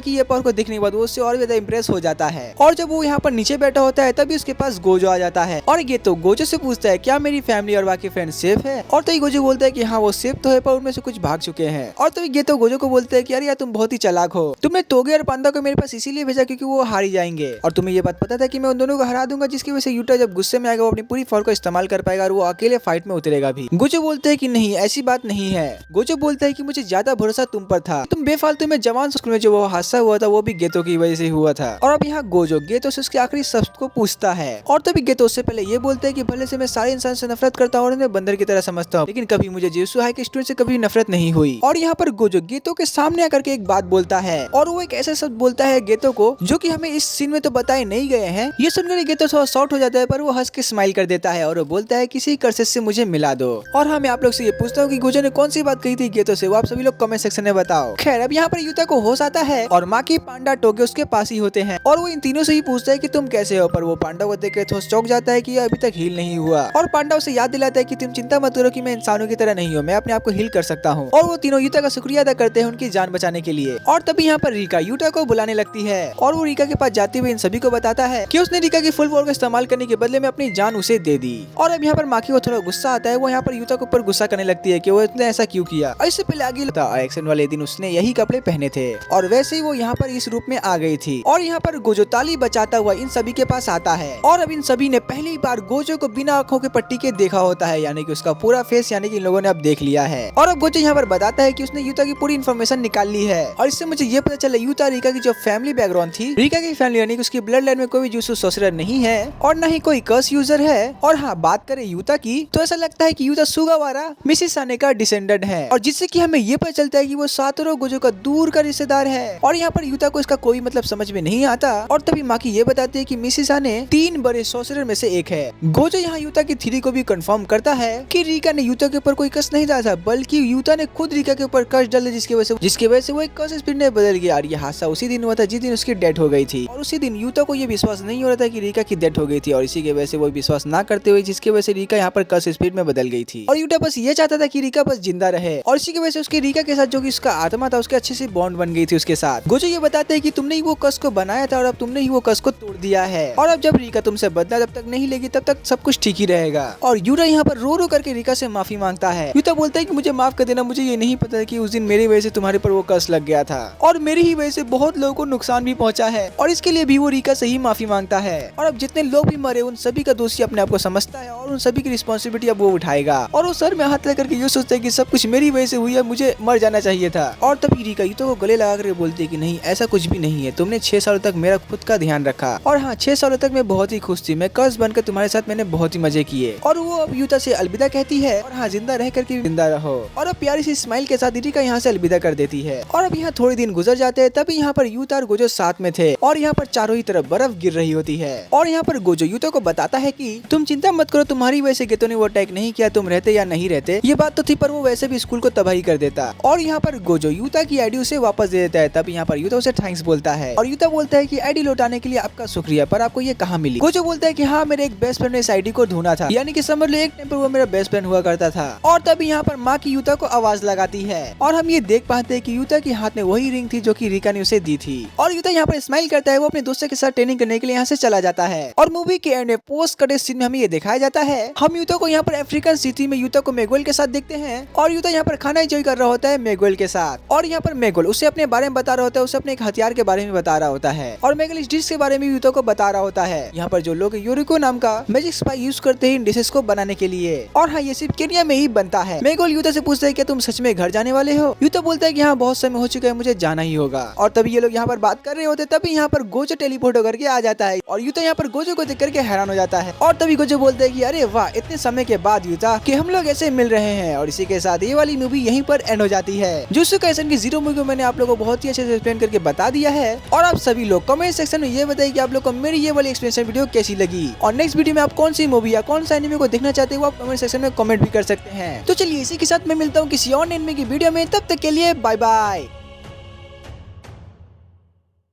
की ये पावर को देखने के बाद वो उससे और ज्यादा इंप्रेस हो जाता है। और जब वो यहाँ पर नीचे बैठा होता है, तभी उसके पास गोजो आ जाता है। और गेतो गोजो से पूछता है क्या मेरी फैमिली और बाकी फ्रेंड सेफ है। और तभी गोजो बोलता है कि हाँ वो सेफ तो है, पर उनमें से कुछ भाग चुके हैं। और तभी गेतो गोजो को बोलता है कि यार तुम बहुत ही चालाक हो, तुमने तोगे और पांडा को मेरे पास इसीलिए भेजा क्योंकि वो हार ही जाएंगे। और तुम्हें ये बात पता था कि मैं उन दोनों को हरा दूंगा, जिसकी वजह से युता जब गुस्से में आएगा वो अपनी पूरी पावर को इस्तेमाल कर पाएगा और वो अकेले फाइट में उतरेगा भी। गोजो बोलते है कि नहीं, ऐसी बात नहीं है। गोजो बोलता है कि मुझे ज्यादा भरोसा तुम पर था, तुम बेफालतू में जवान स्कूल में जो वो हादसा हुआ था वो भी गेतो की वजह से हुआ था। और अब यहाँ गोजो गेतो से उसके आखिरी शब्द को पूछता है। और तभी गेतो उससे पहले ये बोलते है कि भले से मैं सारे इंसान से नफरत करता हूँ और उन्हें बंदर की तरह समझता हूँ, लेकिन कभी मुझे जित्सु हाई के स्टूडेंट से कभी नफरत नहीं हुई। और यहाँ पर गोजो गेतो के सामने आकर के एक बात बोलता है, और वो एक ऐसा शब्द बोलता है गेतो को जो कि हमें इस सीन में तो बताए नहीं गए हैं। ये सुनकर गेतो थोड़ा शॉर्ट हो जाता है, पर वो हंस के स्माइल कर देता है और वो बोलता है किसी कर्सेस से मुझे मिला दो। और मैं आप लोग से ये पूछता हूँ कि गोजो ने कौन सी बात कही थी गेतो से, वो आप सभी लोग कमेंट सेक्शन में बताओ। खैर अब यहाँ पर युता को होश आता है और माकी पांडा टोगे उसके पास ही होते हैं और वो इन तीनों से ही पूछता है कि तुम कैसे हो। पर वो पांडा को देख के थोड़ा चौंक जाता है कि अभी तक हील नहीं हुआ। और पांडा उसे याद दिलाता है कि तुम चिंता मत करो कि मैं इंसानों की तरह नहीं हूँ, मैं अपने आप को हील कर सकता हूँ। और वो तीनों युता का शुक्रिया अदा करते हैं उनकी जान बचाने के लिए। और तभी यहाँ पर रिका युता को बुलाने लगती है और वो रिका के पास जाते हुए इन सभी को बताता है कि उसने रिका की फुल पावर का इस्तेमाल करने के बदले में अपनी जान उसे दे दी। और अब यहाँ पर माकी को थोड़ा गुस्सा आता है, वो यहाँ पर युता के ऊपर गुस्सा करने लगती है कि वो इसने ऐसा क्यों किया। इससे पहले आगे एक्शन वाले दिन उसने यही कपड़े पहने थे और वैसे ही वो यहाँ पर इस रूप में आ गई थी। और यहाँ पर गोजो ताली बचाता हुआ इन सभी के पास आता है और अब इन सभी ने पहली बार गोजो को बिना आंखों के पट्टी के देखा होता है, यानी कि उसका पूरा फेस यानी कि इन लोगों ने अब देख लिया है। और अब गोजो यहाँ पर बताता है कि उसने युता की पूरी इन्फॉर्मेशन निकाल ली है और इससे मुझे ये पता चला युता रिका की जो फैमिली बैकग्राउंड थी, रिका की फैमिली यानी कि उसकी ब्लड लाइन में कोई भी जित्सु सोर्सरर नहीं है और न ही कोई कर्स यूजर है। और हाँ, बात करें युता की तो ऐसा लगता है कि युता सुगावारा मिसिसाने का डिसेंडेंट है और जिससे कि हमें ये पता चलता है कि वो सातोरो गोजो का दूर का रिश्तेदार है। और यहाँ पर युता को इसका कोई मतलब समझ में नहीं आता और तभी माकी ये बताती है कि मिसिसाने 3 बड़े सोर्सरर में से एक है। गोजो यहाँ युता की थ्योरी को भी कंफर्म करता है कि रिका ने युता के ऊपर कोई कस नहीं डाला था, बल्कि युता ने खुद रिका के ऊपर कस डाला, जिसकी वजह से वो एक कस स्पीड में बदल गया। और ये हादसा उसी दिन हुआ था जिस दिन उसकी डेथ हो गई थी। और उसी दिन युता को ये विश्वास नहीं हो रहा था कि रिका की डेथ हो गई थी और इसी की वजह से वो विश्वास ना करते हुए जिसकी वजह से रिका यहाँ पर कस स्पीड में बदल गई थी। और युता बस ये चाहता था कि रिका बस जिंदा रहे और इसी की वजह से उसकी रिका के साथ जो कि उसका आत्मा था उसके अच्छे से बॉन्ड बन गई थी उसके साथ। गोजो ये बताते हैं कि तुमने ही वो कस को बनाया था और अब तुमने ही वो कस को तोड़ दिया है और अब जब रिका तुमसे बदला जब तक नहीं लेगी तब तक सब कुछ ठीक ही रहेगा। और युता यहाँ पर रो रो करके रिका से माफी मांगता है। युता बोलता है कि मुझे माफ कर देना, मुझे ये नहीं पता कि उस दिन मेरी वजह से तुम्हारे पर वो कस लग गया था और मेरी ही वजह से बहुत लोगों को नुकसान भी पहुंचा है और इसके लिए भी वो रिका से ही माफी मांगता है। और अब जितने लोग भी मरे उन सभी का दोषी अपने आप को समझता है और उन सभी की रिस्पॉन्सिबिलिटी अब वो उठाएगा और वो सर में हाथ लेकर के ये सोचता है कि सब कुछ मेरी वजह से हुई है, मुझे मर जाना चाहिए था। और तभी रिका युता को गले लगा कर बोलती है कि नहीं, ऐसा कुछ भी नहीं है, तुमने 6 सालों तक मेरा खुद का ध्यान रखा और हाँ 6 सालों तक मैं बहुत ही खुश थी, मैं कर्स बनकर तुम्हारे साथ मैंने बहुत ही मजे किए। और वो अब युता से अलविदा कहती है और हाँ जिंदा रह करके जिंदा रहो। और अब प्यारी सी स्माइल के साथ रिका यहाँ से अलविदा कर देती है। और अब यहाँ थोड़े दिन गुजर जाते हैं, तभी यहाँ पर युता और गोजो साथ में थे और यहाँ पर चारों ही तरफ बर्फ गिर रही होती है। और यहाँ पर गोजो युता को बताता है कि तुम चिंता मत करो, तुम्हारी वजह से गेतो ने वो अटैक नहीं किया, तुम रहते या नहीं रहते ये बात तो थी, पर वो वैसे भी स्कूल को तबाही कर देता। और यहाँ पर गोजो युता की आईडी उसे वापस दे देता है। तब यहाँ पर युता उसे थैंक्स बोलता है और युता बोलता है कि आईडी लौटाने के लिए आपका शुक्रिया, पर आपको ये कहाँ मिली। गोजो बोलता है कि हाँ मेरे एक बेस्ट फ्रेंड ने इस आईडी को ढूंढा था, यानी कि समझ लो एक टाइम पर वो मेरा बेस्ट फ्रेंड हुआ करता था। और तभी यहाँ पर माँ की युता को आवाज लगाती है और हम ये देख पाते हैं कि युता के हाथ में वही रिंग थी जो कि रिका ने उसे दी थी। और युता यहाँ पर स्माइल करता है, वो अपने दोस्तों के साथ ट्रेनिंग करने के लिए यहाँ से चला जाता है। और मूवी के एंड में पोस्ट क्रेडिट सीन में हमें ये दिखाया जाता है, हम युता को यहाँ पर अफ्रीकन सिटी में युता को मैगुएल के साथ देखते हैं और युता यहाँ पर खाना एंजॉय कर रहा होता है मैगुएल के साथ। और यहाँ पर मैगुएल उसे अपने बारे में बता रहा होता है, उसे अपने एक हथियार के बारे में बता रहा होता है और मैगुएल इस डिश के बारे में युता को बता रहा होता है। यहाँ पर जो लोग यूरिको नाम का मैजिक स्पाइस यूज करते हैं इन डिशेस को बनाने के लिए और हाँ ये सिर्फ केनिया में ही बनता है। मैगुएल युता से पूछता है क्या तुम सच में घर जाने वाले हो। युता बोलता है कि हाँ बहुत समय हो चुका है, मुझे जाना ही होगा। और तभी ये लोग यहाँ पर बात कर रहे होते तभी यहाँ पर गोजो टेलीपोर्ट होकर के आ जाता है और युता यहाँ पर गोजो को देख करके हैरान हो जाता है। और तभी गोजो बोलते हैं कि अरे वाह, इतने समय के बाद युता कि हम लोग ऐसे मिल रहे हैं। और इसी के साथ ये वाली मूवी यहीं पर एंड हो जाती है। जुत्सु काइसेन की जीरो मूवी को मैंने आप लोगों को बहुत ही अच्छे से एक्सप्लेन करके बता दिया है। और आप सभी लोग कमेंट सेक्शन में ये बताइए कि आप लोग को मेरी ये वाली एक्सप्लेनेशन वीडियो कैसी लगी और नेक्स्ट वीडियो में आप कौन सी मूवी या कौन सा एनिमे को देखना चाहते हो आप कमेंट सेक्शन में कमेंट भी कर सकते हैं। तो चलिए इसी के साथ मैं मिलता हूँ किसी और एनिमे की वीडियो में, तब तक के लिए बाय बाय।